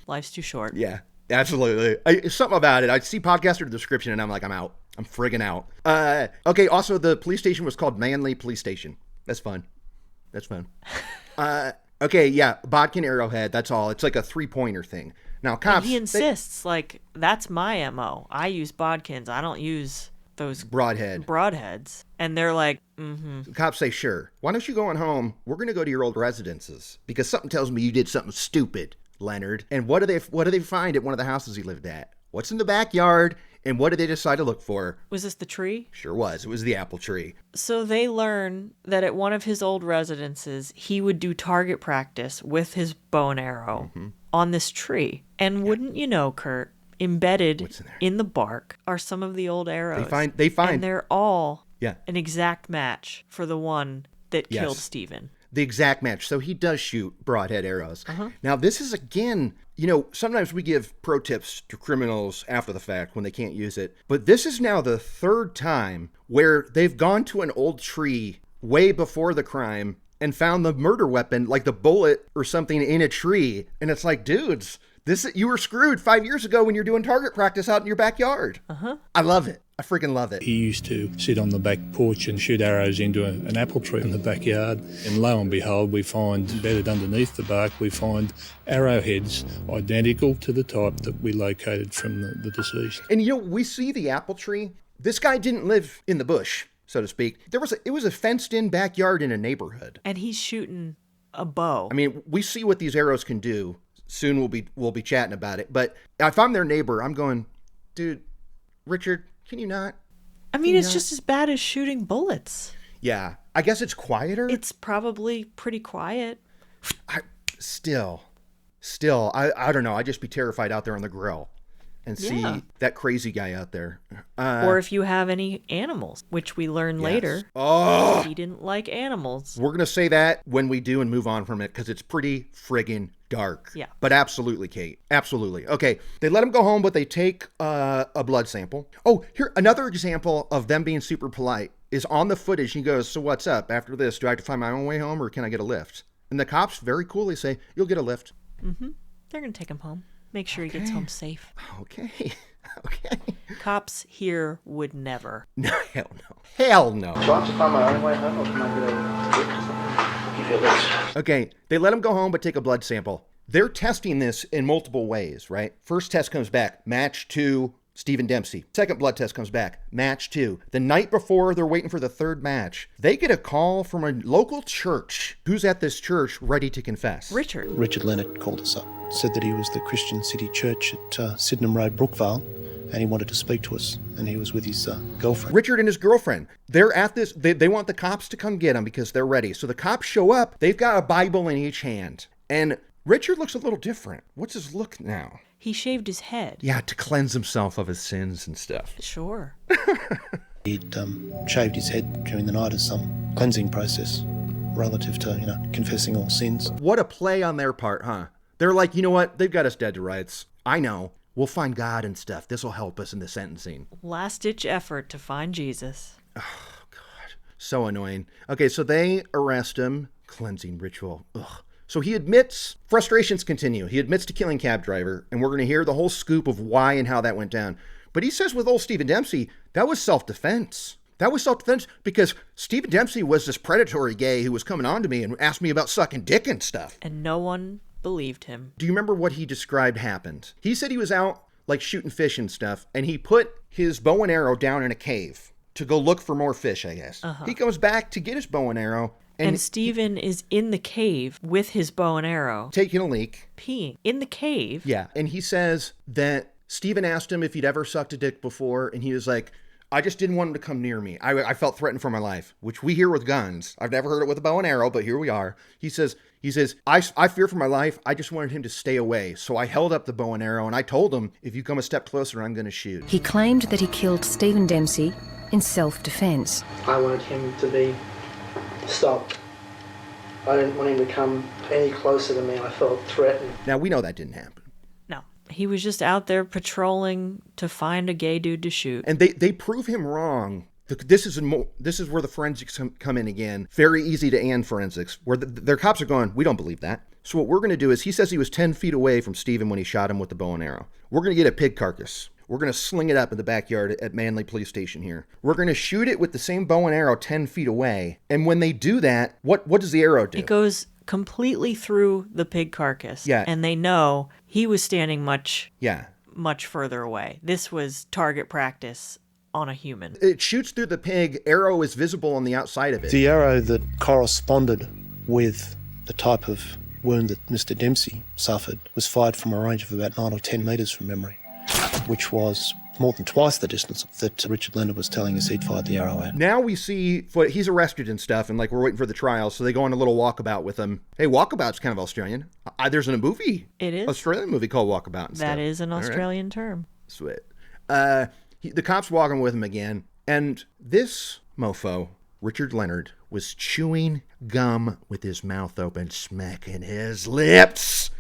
Life's too short. Yeah, absolutely. Something about it. I see podcaster description and I'm like, I'm out. I'm friggin' out. Okay, also the police station was called Manly Police Station. That's fun. Okay, yeah, Bodkin Arrowhead, that's all. It's like a 3-pointer thing. Now, cops... And he insists, like, that's my MO. I use bodkins. I don't use those... Broadheads. And they're like, The cops say, sure. Why don't you go on home? We're going to go to your old residences. Because something tells me you did something stupid, Leonard. And what do they find at one of the houses he lived at? What's in the backyard? And what did they decide to look for? Was this the tree? Sure was. It was the apple tree. So they learn that at one of his old residences, he would do target practice with his bow and arrow on this tree. And wouldn't you know, Kurt, embedded in the bark are some of the old arrows. They find. And they're all an exact match for the one that killed Stephen. The exact match. So he does shoot broadhead arrows. Now, this is, again, sometimes we give pro tips to criminals after the fact when they can't use it. But this is now the third time where they've gone to an old tree way before the crime and found the murder weapon, like the bullet or something in a tree. And it's like, dudes, you were screwed 5 years ago when you're doing target practice out in your backyard. I love it. I freaking love it. He used to sit on the back porch and shoot arrows into an apple tree in the backyard. And lo and behold, we find embedded underneath the bark, we find arrowheads identical to the type that we located from the deceased. And we see the apple tree. This guy didn't live in the bush, so to speak. It was a fenced-in backyard in a neighborhood. And he's shooting a bow. I mean, we see what these arrows can do. Soon we'll be chatting about it. But if I'm their neighbor, I'm going, dude, Richard, can you not? I mean, it's just as bad as shooting bullets. Yeah. I guess it's quieter. It's probably pretty quiet. Still, I don't know. I'd just be terrified out there on the grill and see that crazy guy out there. Or if you have any animals, which we learn later. Oh! He didn't like animals. We're going to say that when we do and move on from it because it's pretty friggin' dark. Yeah. But absolutely, Kate. Absolutely. Okay. They let him go home, but they take a blood sample. Oh, here, another example of them being super polite is on the footage. He goes, so what's up? After this, do I have to find my own way home or can I get a lift? And the cops very coolly say, you'll get a lift. They're going to take him home. Make sure he gets home safe. Okay. Okay. Cops here would never. No, hell no. Hell no. Do I have to find my own way home, or can I get a lift or something? You feel this? Okay, they let him go home but take a blood sample. They're testing this in multiple ways, right? First test comes back, match to Stephen Dempsey. Second blood test comes back, match 2. The night before they're waiting for the third match, they get a call from a local church. Who's at this church ready to confess? Richard. Richard Leonard called us up, said that he was the Christian City Church at Sydenham Road, Brookvale, and he wanted to speak to us, and he was with his girlfriend. Richard and his girlfriend. They're at this, they want the cops to come get him because they're ready. So the cops show up, they've got a Bible in each hand, and Richard looks a little different. What's his look now? He shaved his head. Yeah, to cleanse himself of his sins and stuff. Sure. He'd shaved his head during the night as some cleansing process relative to, confessing all sins. What a play on their part, huh? They're like, you know what? They've got us dead to rights. I know. We'll find God and stuff. This will help us in the sentencing. Last-ditch effort to find Jesus. Oh, God. So annoying. Okay, so they arrest him. Cleansing ritual. Ugh. So he admits, frustrations continue. He admits to killing cab driver, and we're going to hear the whole scoop of why and how that went down. But he says with old Stephen Dempsey, that was self-defense. That was self-defense because Stephen Dempsey was this predatory gay who was coming on to me and asked me about sucking dick and stuff. And no one believed him. Do you remember what he described happened? He said he was out like shooting fish and stuff, and he put his bow and arrow down in a cave to go look for more fish, I guess. He comes back to get his bow and arrow. And Stephen is in the cave with his bow and arrow. Taking a leak. Peeing. In the cave. Yeah. And he says that Stephen asked him if he'd ever sucked a dick before, and he was like, I just didn't want him to come near me. I felt threatened for my life, which we hear with guns. I've never heard it with a bow and arrow, but here we are. He says, I fear for my life. I just wanted him to stay away. So I held up the bow and arrow, and I told him, if you come a step closer, I'm going to shoot. He claimed that he killed Stephen Dempsey in self-defense. I wanted him to be stopped. I didn't want him to come any closer to me. I felt threatened. Now, we know that didn't happen. No. He was just out there patrolling to find a gay dude to shoot. And they prove him wrong. This is where the forensics come in again. Very easy to and forensics, where their cops are going, we don't believe that. So what we're going to do is, he says he was 10 feet away from Stephen when he shot him with the bow and arrow. We're going to get a pig carcass. We're going to sling it up in the backyard at Manly Police Station here. We're going to shoot it with the same bow and arrow 10 feet away. And when they do that, what does the arrow do? It goes completely through the pig carcass. Yeah. And they know he was standing much further away. This was target practice on a human. It shoots through the pig. Arrow is visible on the outside of it. The arrow that corresponded with the type of wound that Mr. Dempsey suffered was fired from a range of about 9 or 10 metres from memory, which was more than twice the distance that Richard Leonard was telling us he'd fired the arrow at. Now we see, he's arrested and stuff, and we're waiting for the trial, so they go on a little walkabout with him. Hey, Walkabout's kind of Australian. There's a movie. It is. Australian movie called Walkabout and stuff. That is an Australian term. Sweet. The cops walking with him again, and this mofo, Richard Leonard, was chewing gum with his mouth open, smacking his lips.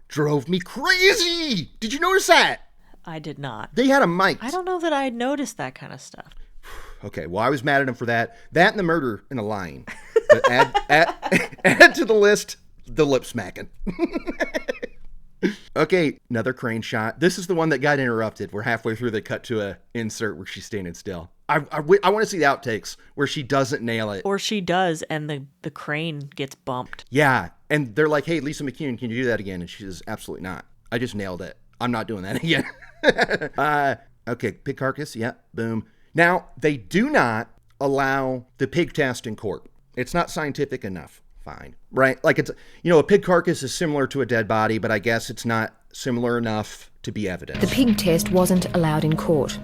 Drove me crazy. Did you notice that? I did not. They had a mic. I don't know that I had noticed that kind of stuff. Okay, well, I was mad at him for that. That and the murder and the lying. But add to the list the lip smacking. Okay, another crane shot. This is the one that got interrupted. We're halfway through, they cut to a insert where she's standing still. I want to see the outtakes where she doesn't nail it. Or she does, and the crane gets bumped. Yeah, and they're like, hey, Lisa McCune, can you do that again? And she says, absolutely not. I just nailed it. I'm not doing that again. Okay, pig carcass, yeah, boom. Now, they do not allow the pig test in court. It's not scientific enough. Fine, right? Like, it's, a pig carcass is similar to a dead body, but I guess it's not similar enough to be evidence. The pig test wasn't allowed in court,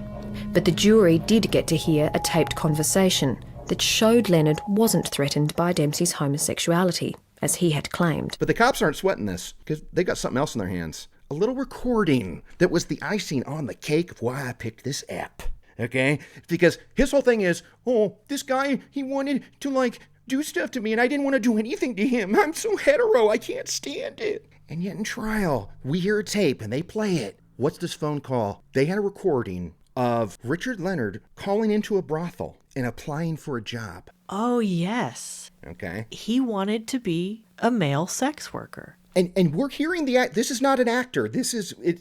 but the jury did get to hear a taped conversation that showed Leonard wasn't threatened by Dempsey's homosexuality, as he had claimed. But the cops aren't sweating this, because they got something else in their hands. A little recording that was the icing on the cake of why I picked this app, okay? Because his whole thing is, this guy, he wanted to, do stuff to me, and I didn't want to do anything to him. I'm so hetero, I can't stand it. And yet in trial, we hear a tape, and they play it. What's this phone call? They had a recording of Richard Leonard calling into a brothel and applying for a job. Oh, yes. Okay. He wanted to be a male sex worker. And we're hearing this is not an actor. It's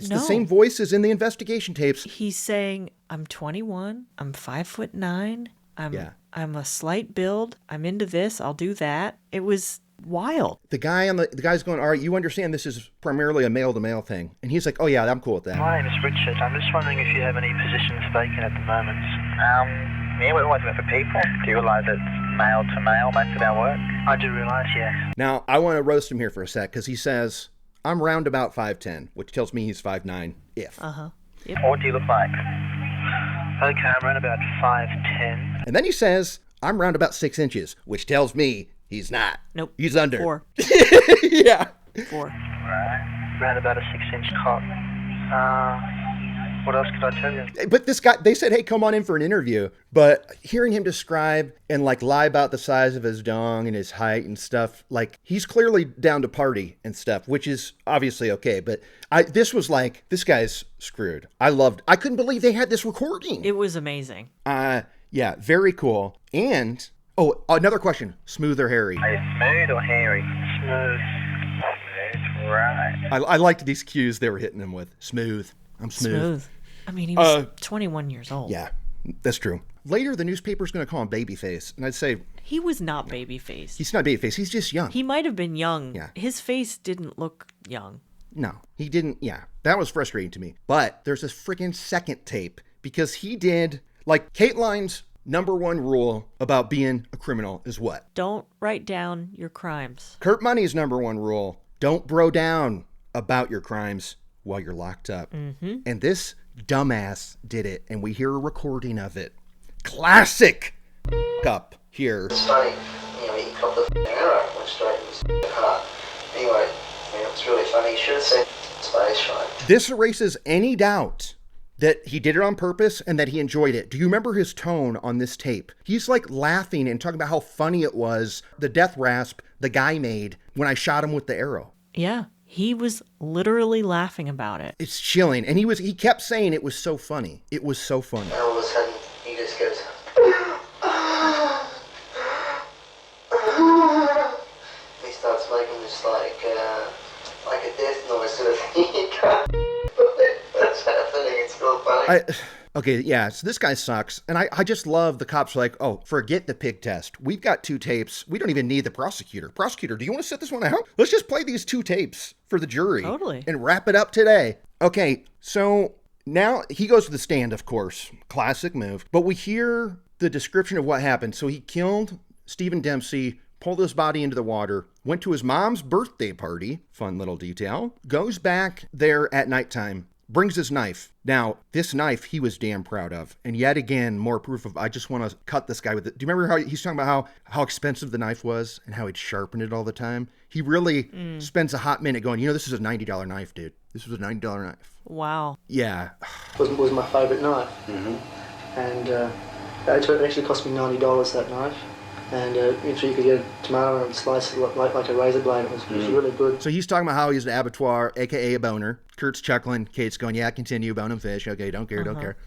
No. the same voice as in the investigation tapes. He's saying, I'm 21, I'm 5'9", I'm a slight build, I'm into this, I'll do that. It was wild. The guy's going, all right, you understand this is primarily a male-to-male thing. And he's like, oh yeah, I'm cool with that. My name is Richard. I'm just wondering if you have any positions vacant at the moment. Yeah, we're always looking for people. Do you realise it's male to male, most of our work? I do realise, yes. Now, I want to roast him here for a sec, because he says, I'm round about 5'10", which tells me he's 5'9", if. Uh-huh. Yep. What do you look like? Okay, I'm around about 5'10". And then he says, I'm round about 6 inches, which tells me he's not. Nope. He's under. 4. Yeah. 4. Right. Around about a 6-inch cock. What else could I tell you? But this guy, they said, hey, come on in for an interview. But hearing him describe and like lie about the size of his dong and his height and stuff, like he's clearly down to party and stuff, which is obviously okay. But this was like, this guy's screwed. I couldn't believe they had this recording. It was amazing. Yeah, very cool. And, another question. Smooth or hairy? Are you smooth or hairy? Smooth. Right. I liked these cues they were hitting him with. Smooth. I'm smooth. I mean, he was 21 years old. Yeah, that's true. Later, the newspaper's going to call him Babyface. And I'd say... He was not Babyface. He's not Babyface. He's just young. He might have been young. Yeah. His face didn't look young. No, he didn't. Yeah, that was frustrating to me. But there's this freaking second tape because he did... Like, Kateline's number one rule about being a criminal is what? Don't write down your crimes. Kurt Money's number one rule: don't bro down about your crimes while you're locked up. Mm-hmm. And this dumbass did it, and we hear a recording of it. Classic up here. It's funny, he copped the arrow, went straight in his heart. Anyway, it's really funny. You should have seen his face, right? This erases any doubt that he did it on purpose and that he enjoyed it. Do you remember his tone on this tape? He's like laughing and talking about how funny it was, the death rasp the guy made when I shot him with the arrow. Yeah, he was literally laughing about it. It's chilling. And he kept saying it was so funny. It was so funny. And all of a sudden, he just goes... He starts making this like a death noise sort of thing. You can't believe that's happening. It's so funny. Okay, yeah, so this guy sucks. And I just love the cops are like, oh, forget the pig test. We've got 2 tapes. We don't even need the prosecutor. Prosecutor, do you want to set this one out? Let's just play these 2 tapes for the jury. Totally. And wrap it up today. Okay, so now he goes to the stand, of course. Classic move. But we hear the description of what happened. So he killed Stephen Dempsey, pulled his body into the water, went to his mom's birthday party. Fun little detail. Goes back there at nighttime. Brings his knife. Now, this knife he was damn proud of. And yet again, more proof of, I just want to cut this guy with it. Do you remember how he's talking about how expensive the knife was and how he'd sharpen it all the time? He really spends a hot minute going, this is a $90 knife, dude. This was a $90 knife. Wow. Yeah. Was my favourite knife. Mm-hmm. And it actually cost me $90, that knife. And if you could get a tomato and slice it like a razor blade, it was really good. So he's talking about how he's an abattoir, a.k.a. a boner. Kurt's chuckling. Kate's going, yeah, continue, bone and fish. Okay, don't care.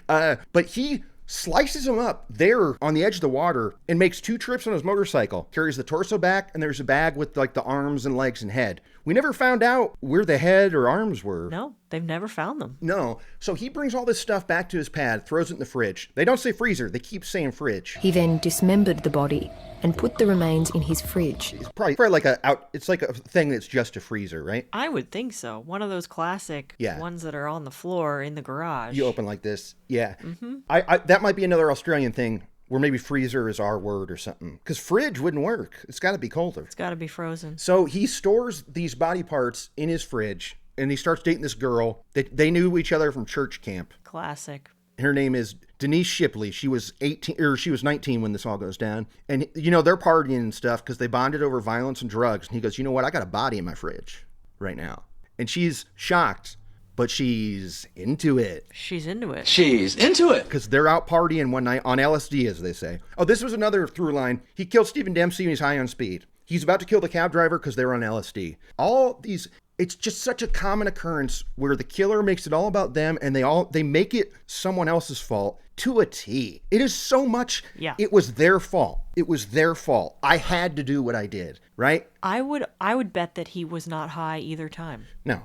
But he slices him up there on the edge of the water and makes 2 trips on his motorcycle. Carries the torso back, and there's a bag with like the arms and legs and head. We never found out where the head or arms were. No, they've never found them. No. So he brings all this stuff back to his pad, throws it in the fridge. They don't say freezer. They keep saying fridge. He then dismembered the body and put the remains in his fridge. It's probably like it's like a thing that's just a freezer, right? I would think so. One of those classic ones that are on the floor in the garage. You open like this. Yeah. Mm-hmm. I that might be another Australian thing where maybe freezer is our word or something. Because fridge wouldn't work. It's got to be colder. It's got to be frozen. So he stores these body parts in his fridge, and he starts dating this girl. They knew each other from church camp. Classic. Her name is Denise Shipley. She was 19 when this all goes down. And, they're partying and stuff because they bonded over violence and drugs. And he goes, you know what? I got a body in my fridge right now. And she's shocked, but she's into it. She's into it. Because they're out partying one night on LSD, as they say. Oh, this was another through line. He killed Stephen Dempsey and he's high on speed. He's about to kill the cab driver because they were on LSD. All these, it's just such a common occurrence where the killer makes it all about them and they make it someone else's fault to a T. It is so much, it was their fault. It was their fault. I had to do what I did, right? I would bet that he was not high either time. No.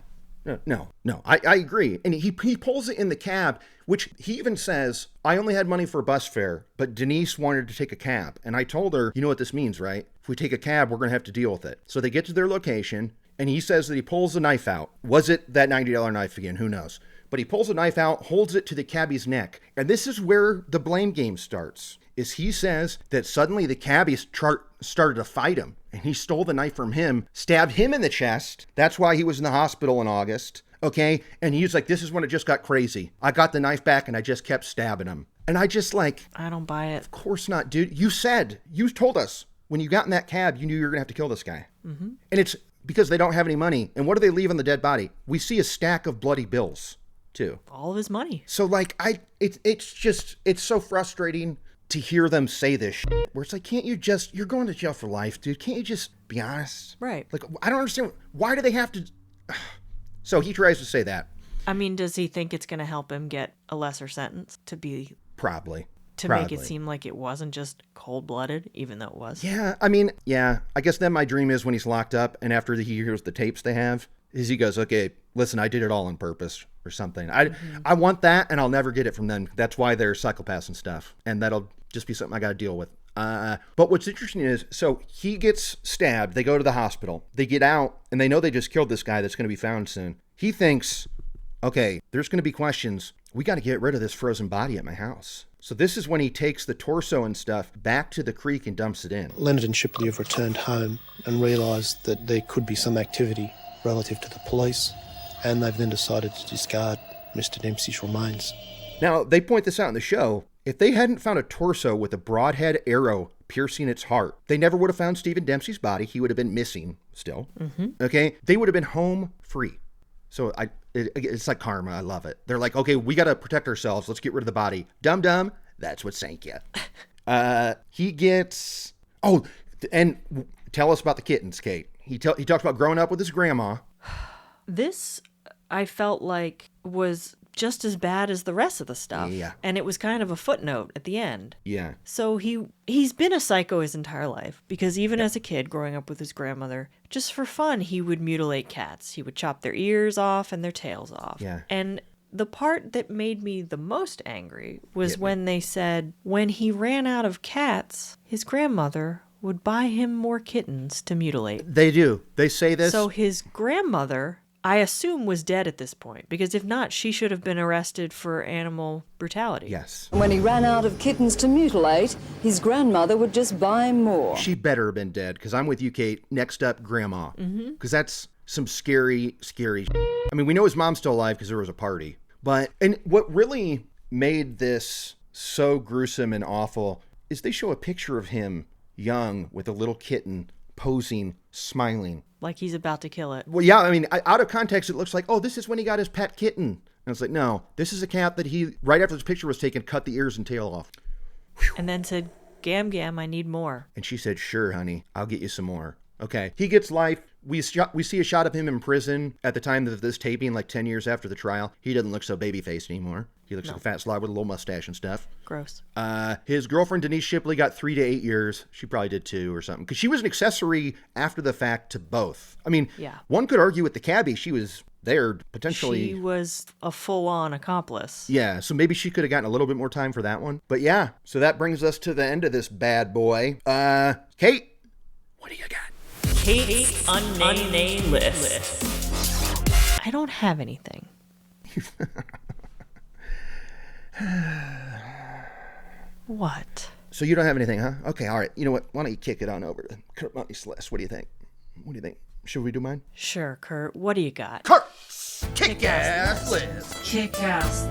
I agree. And he pulls it in the cab, which he even says, I only had money for a bus fare, but Denise wanted to take a cab. And I told her, you know what this means, right? If we take a cab, we're going to have to deal with it. So they get to their location, and he says that he pulls the knife out. Was it that $90 knife again? Who knows? But he pulls the knife out, holds it to the cabbie's neck. And this is where the blame game starts, is he says that suddenly the cabbie started to fight him. And he stole the knife from him, stabbed him in the chest. That's why he was in the hospital in August. Okay? And he's like, this is when it just got crazy. I got the knife back and I just kept stabbing him. And I just like... I don't buy it. Of course not, dude. You told us when you got in that cab, you knew you were going to have to kill this guy. Mm-hmm. And it's because they don't have any money. And what do they leave on the dead body? We see a stack of bloody bills, too. All of his money. So like, it's so frustrating to hear them say this shit, where it's like, you're going to jail for life, dude. Can't you just be honest? Right. Like, I don't understand. Why do they have to? So he tries to say that. I mean, does he think it's going to help him get a lesser sentence to Probably. Make it seem like it wasn't just cold-blooded, even though it was? Yeah. I mean, yeah. I guess then my dream is when he's locked up and after he hears the tapes they have, is he goes, okay, listen, I did it all on purpose or something. I want that and I'll never get it from them. That's why they're psychopaths and stuff. And that'll just be something I got to deal with. But what's interesting is, so he gets stabbed. They go to the hospital. They get out, and they know they just killed this guy that's going to be found soon. He thinks, okay, there's going to be questions. We got to get rid of this frozen body at my house. So this is when he takes the torso and stuff back to the creek and dumps it in. Leonard and Shipley have returned home and realised that there could be some activity relative to the police, and they've then decided to discard Mr. Dempsey's remains. Now, they point this out in the show. If they hadn't found a torso with a broadhead arrow piercing its heart, they never would have found Stephen Dempsey's body. He would have been missing still. Mm-hmm. Okay? They would have been home free. So it's like karma. I love it. They're like, okay, we got to protect ourselves. Let's get rid of the body. Dum-dum. That's what sank you. He gets... Oh, and tell us about the kittens, Kate. He talks about growing up with his grandma. This, I felt like, was just as bad as the rest of the stuff. Yeah. And it was kind of a footnote at the end. Yeah. So he's been a psycho his entire life, because even as a kid growing up with his grandmother, just for fun, he would mutilate cats. He would chop their ears off and their tails off. Yeah. And the part that made me the most angry was when they said when he ran out of cats, his grandmother would buy him more kittens to mutilate. They do. They say this. So his grandmother, I assume, was dead at this point, because if not, she should have been arrested for animal brutality. Yes. When he ran out of kittens to mutilate, his grandmother would just buy him more. She better have been dead, because I'm with you, Kate. Next up, Grandma. Because that's some scary, scary I mean, we know his mom's still alive because there was a party. And what really made this so gruesome and awful is they show a picture of him young with a little kitten posing, smiling. Like he's about to kill it. Well, yeah, I mean, out of context, it looks like, oh, this is when he got his pet kitten. And it's like, no, this is a cat that he, right after this picture was taken, cut the ears and tail off. Whew. And then said, Gam, I need more. And she said, sure, honey, I'll get you some more. Okay. He gets life. We see a shot of him in prison at the time of this taping, like 10 years after the trial. He doesn't look so baby-faced anymore. He looks like a fat slob with a little mustache and stuff. Gross. His girlfriend, Denise Shipley, got 3 to 8 years. She probably did 2 or something. Because she was an accessory after the fact to both. I mean, one could argue with the cabbie. She was there potentially. She was a full-on accomplice. Yeah, so maybe she could have gotten a little bit more time for that one. But yeah, so that brings us to the end of this bad boy. Kate, what do you got? Kate's unnamed list. I don't have anything. What? So you don't have anything, huh? Okay, all right. You know what? Why don't you kick it on over to Kurt Money's list? What do you think? Should we do mine? Sure, Kurt. What do you got? Kurt's Kick-Ass List. Kick-Ass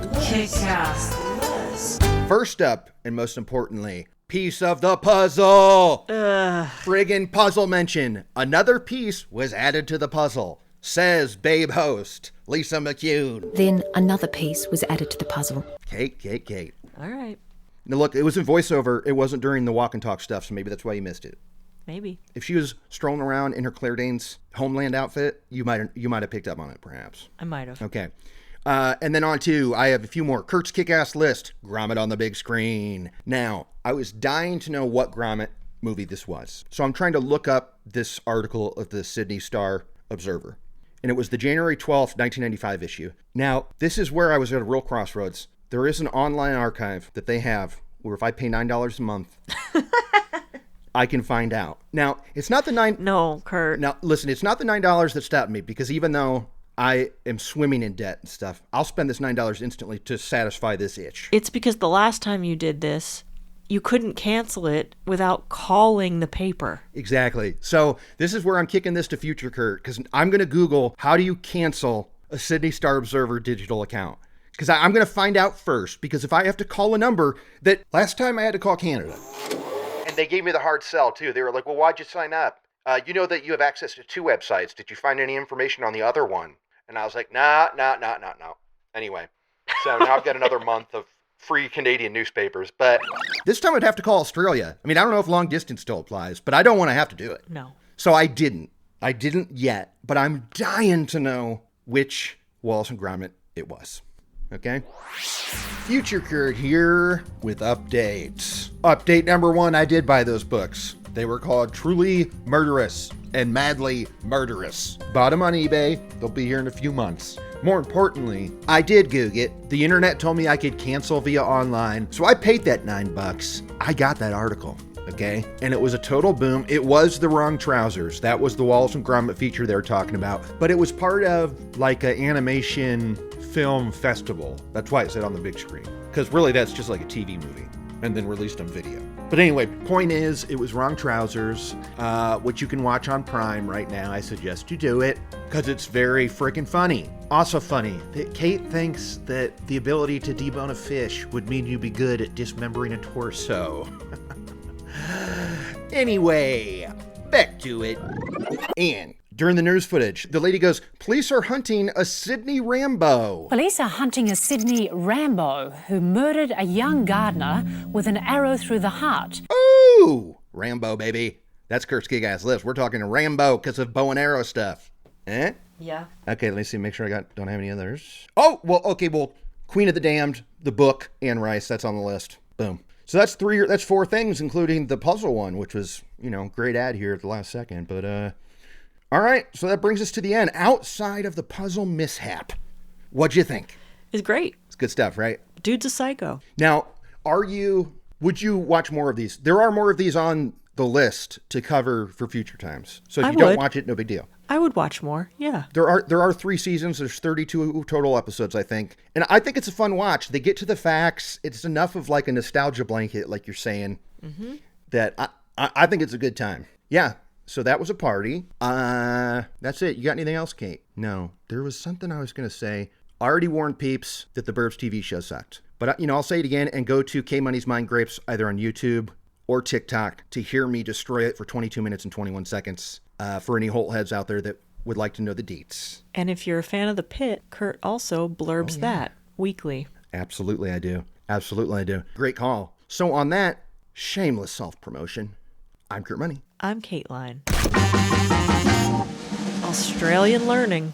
List. First up, and most importantly, piece of the puzzle. Friggin' puzzle mention. Another piece was added to the puzzle. Says Babe host, Lisa McCune. Then another piece was added to the puzzle. Kate. All right. Now look, it was in voiceover. It wasn't during the walk and talk stuff, so maybe that's why you missed it. Maybe. If she was strolling around in her Claire Danes Homeland outfit, you might have picked up on it, perhaps. I might have. Okay. And then on to, I have a few more. Kurt's Kick-Ass List, Gromit on the big screen. Now, I was dying to know what Gromit movie this was. So I'm trying to look up this article of the Sydney Star Observer. And it was the January 12th, 1995 issue. Now, this is where I was at a real crossroads. There is an online archive that they have where if I pay $9 a month, I can find out. Now, it's not the $9... No, Kurt. Now, listen, it's not the $9 that stopped me, because even though I am swimming in debt and stuff, I'll spend this $9 instantly to satisfy this itch. It's because the last time you did this, you couldn't cancel it without calling the paper. Exactly. So this is where I'm kicking this to future Kurt, because I'm going to Google, how do you cancel a Sydney Star Observer digital account? Because I'm going to find out first, because if I have to call a number that last time I had to call Canada. And they gave me the hard sell, too. They were like, well, why'd you sign up? You know that you have access to 2 websites. Did you find any information on the other one? And I was like, no. Anyway, so now I've got another month of free Canadian newspapers. But this time I'd have to call Australia. I mean, I don't know if long distance still applies, but I don't want to have to do it. No. So I didn't. I didn't yet, but I'm dying to know which Wallace and Gromit it was. Okay? Future Kurt here with updates. Update number 1, I did buy those books. They were called Truly Murderous and Madly Murderous. Bought them on eBay. They'll be here in a few months. More importantly, I did Google it. The internet told me I could cancel via online, so I paid that $9. I got that article, okay? And it was a total boom. It was The Wrong Trousers. That was the Wallace and Gromit feature they were talking about. But it was part of like an animation film festival. That's why it said on the big screen. Because really that's just like a TV movie and then released on video. But anyway, point is, it was Wrong Trousers, which you can watch on Prime right now. I suggest you do it because it's very freaking funny. Also funny that Kate thinks that the ability to debone a fish would mean you'd be good at dismembering a torso. Anyway, back to it. And during the news footage, the lady goes, police are hunting a Sydney Rambo. Police are hunting a Sydney Rambo who murdered a young gardener with an arrow through the heart. Ooh, Rambo, baby. That's Kurt's Kick-Ass List. We're talking Rambo because of bow and arrow stuff. Eh? Yeah. Okay, let me see. Make sure don't have any others. Oh, well, okay, well, Queen of the Damned, the book, and Rice. That's on the list. Boom. So that's 4 things, including the puzzle one, which was, great ad here at the last second. But, all right, so that brings us to the end. Outside of the puzzle mishap, what'd you think? It's great. It's good stuff, right? Dude's a psycho. Now, would you watch more of these? There are more of these on the list to cover for future times. So if you don't watch it, no big deal. I would watch more, yeah. There are 3 seasons. There's 32 total episodes, I think. And I think it's a fun watch. They get to the facts. It's enough of like a nostalgia blanket, like you're saying, that I think it's a good time. Yeah. So that was a party. That's it. You got anything else, Kate? No. There was something I was going to say. I already warned peeps that the Burbs TV show sucked. But, I'll say it again and go to K-Money's Mind Grapes either on YouTube or TikTok to hear me destroy it for 22 minutes and 21 seconds for any Holt heads out there that would like to know the deets. And if you're a fan of The Pit, Kurt also blurbs that weekly. Absolutely, I do. Absolutely, I do. Great call. So on that shameless self-promotion, I'm Kurt Money. I'm Kateline. Australian learning.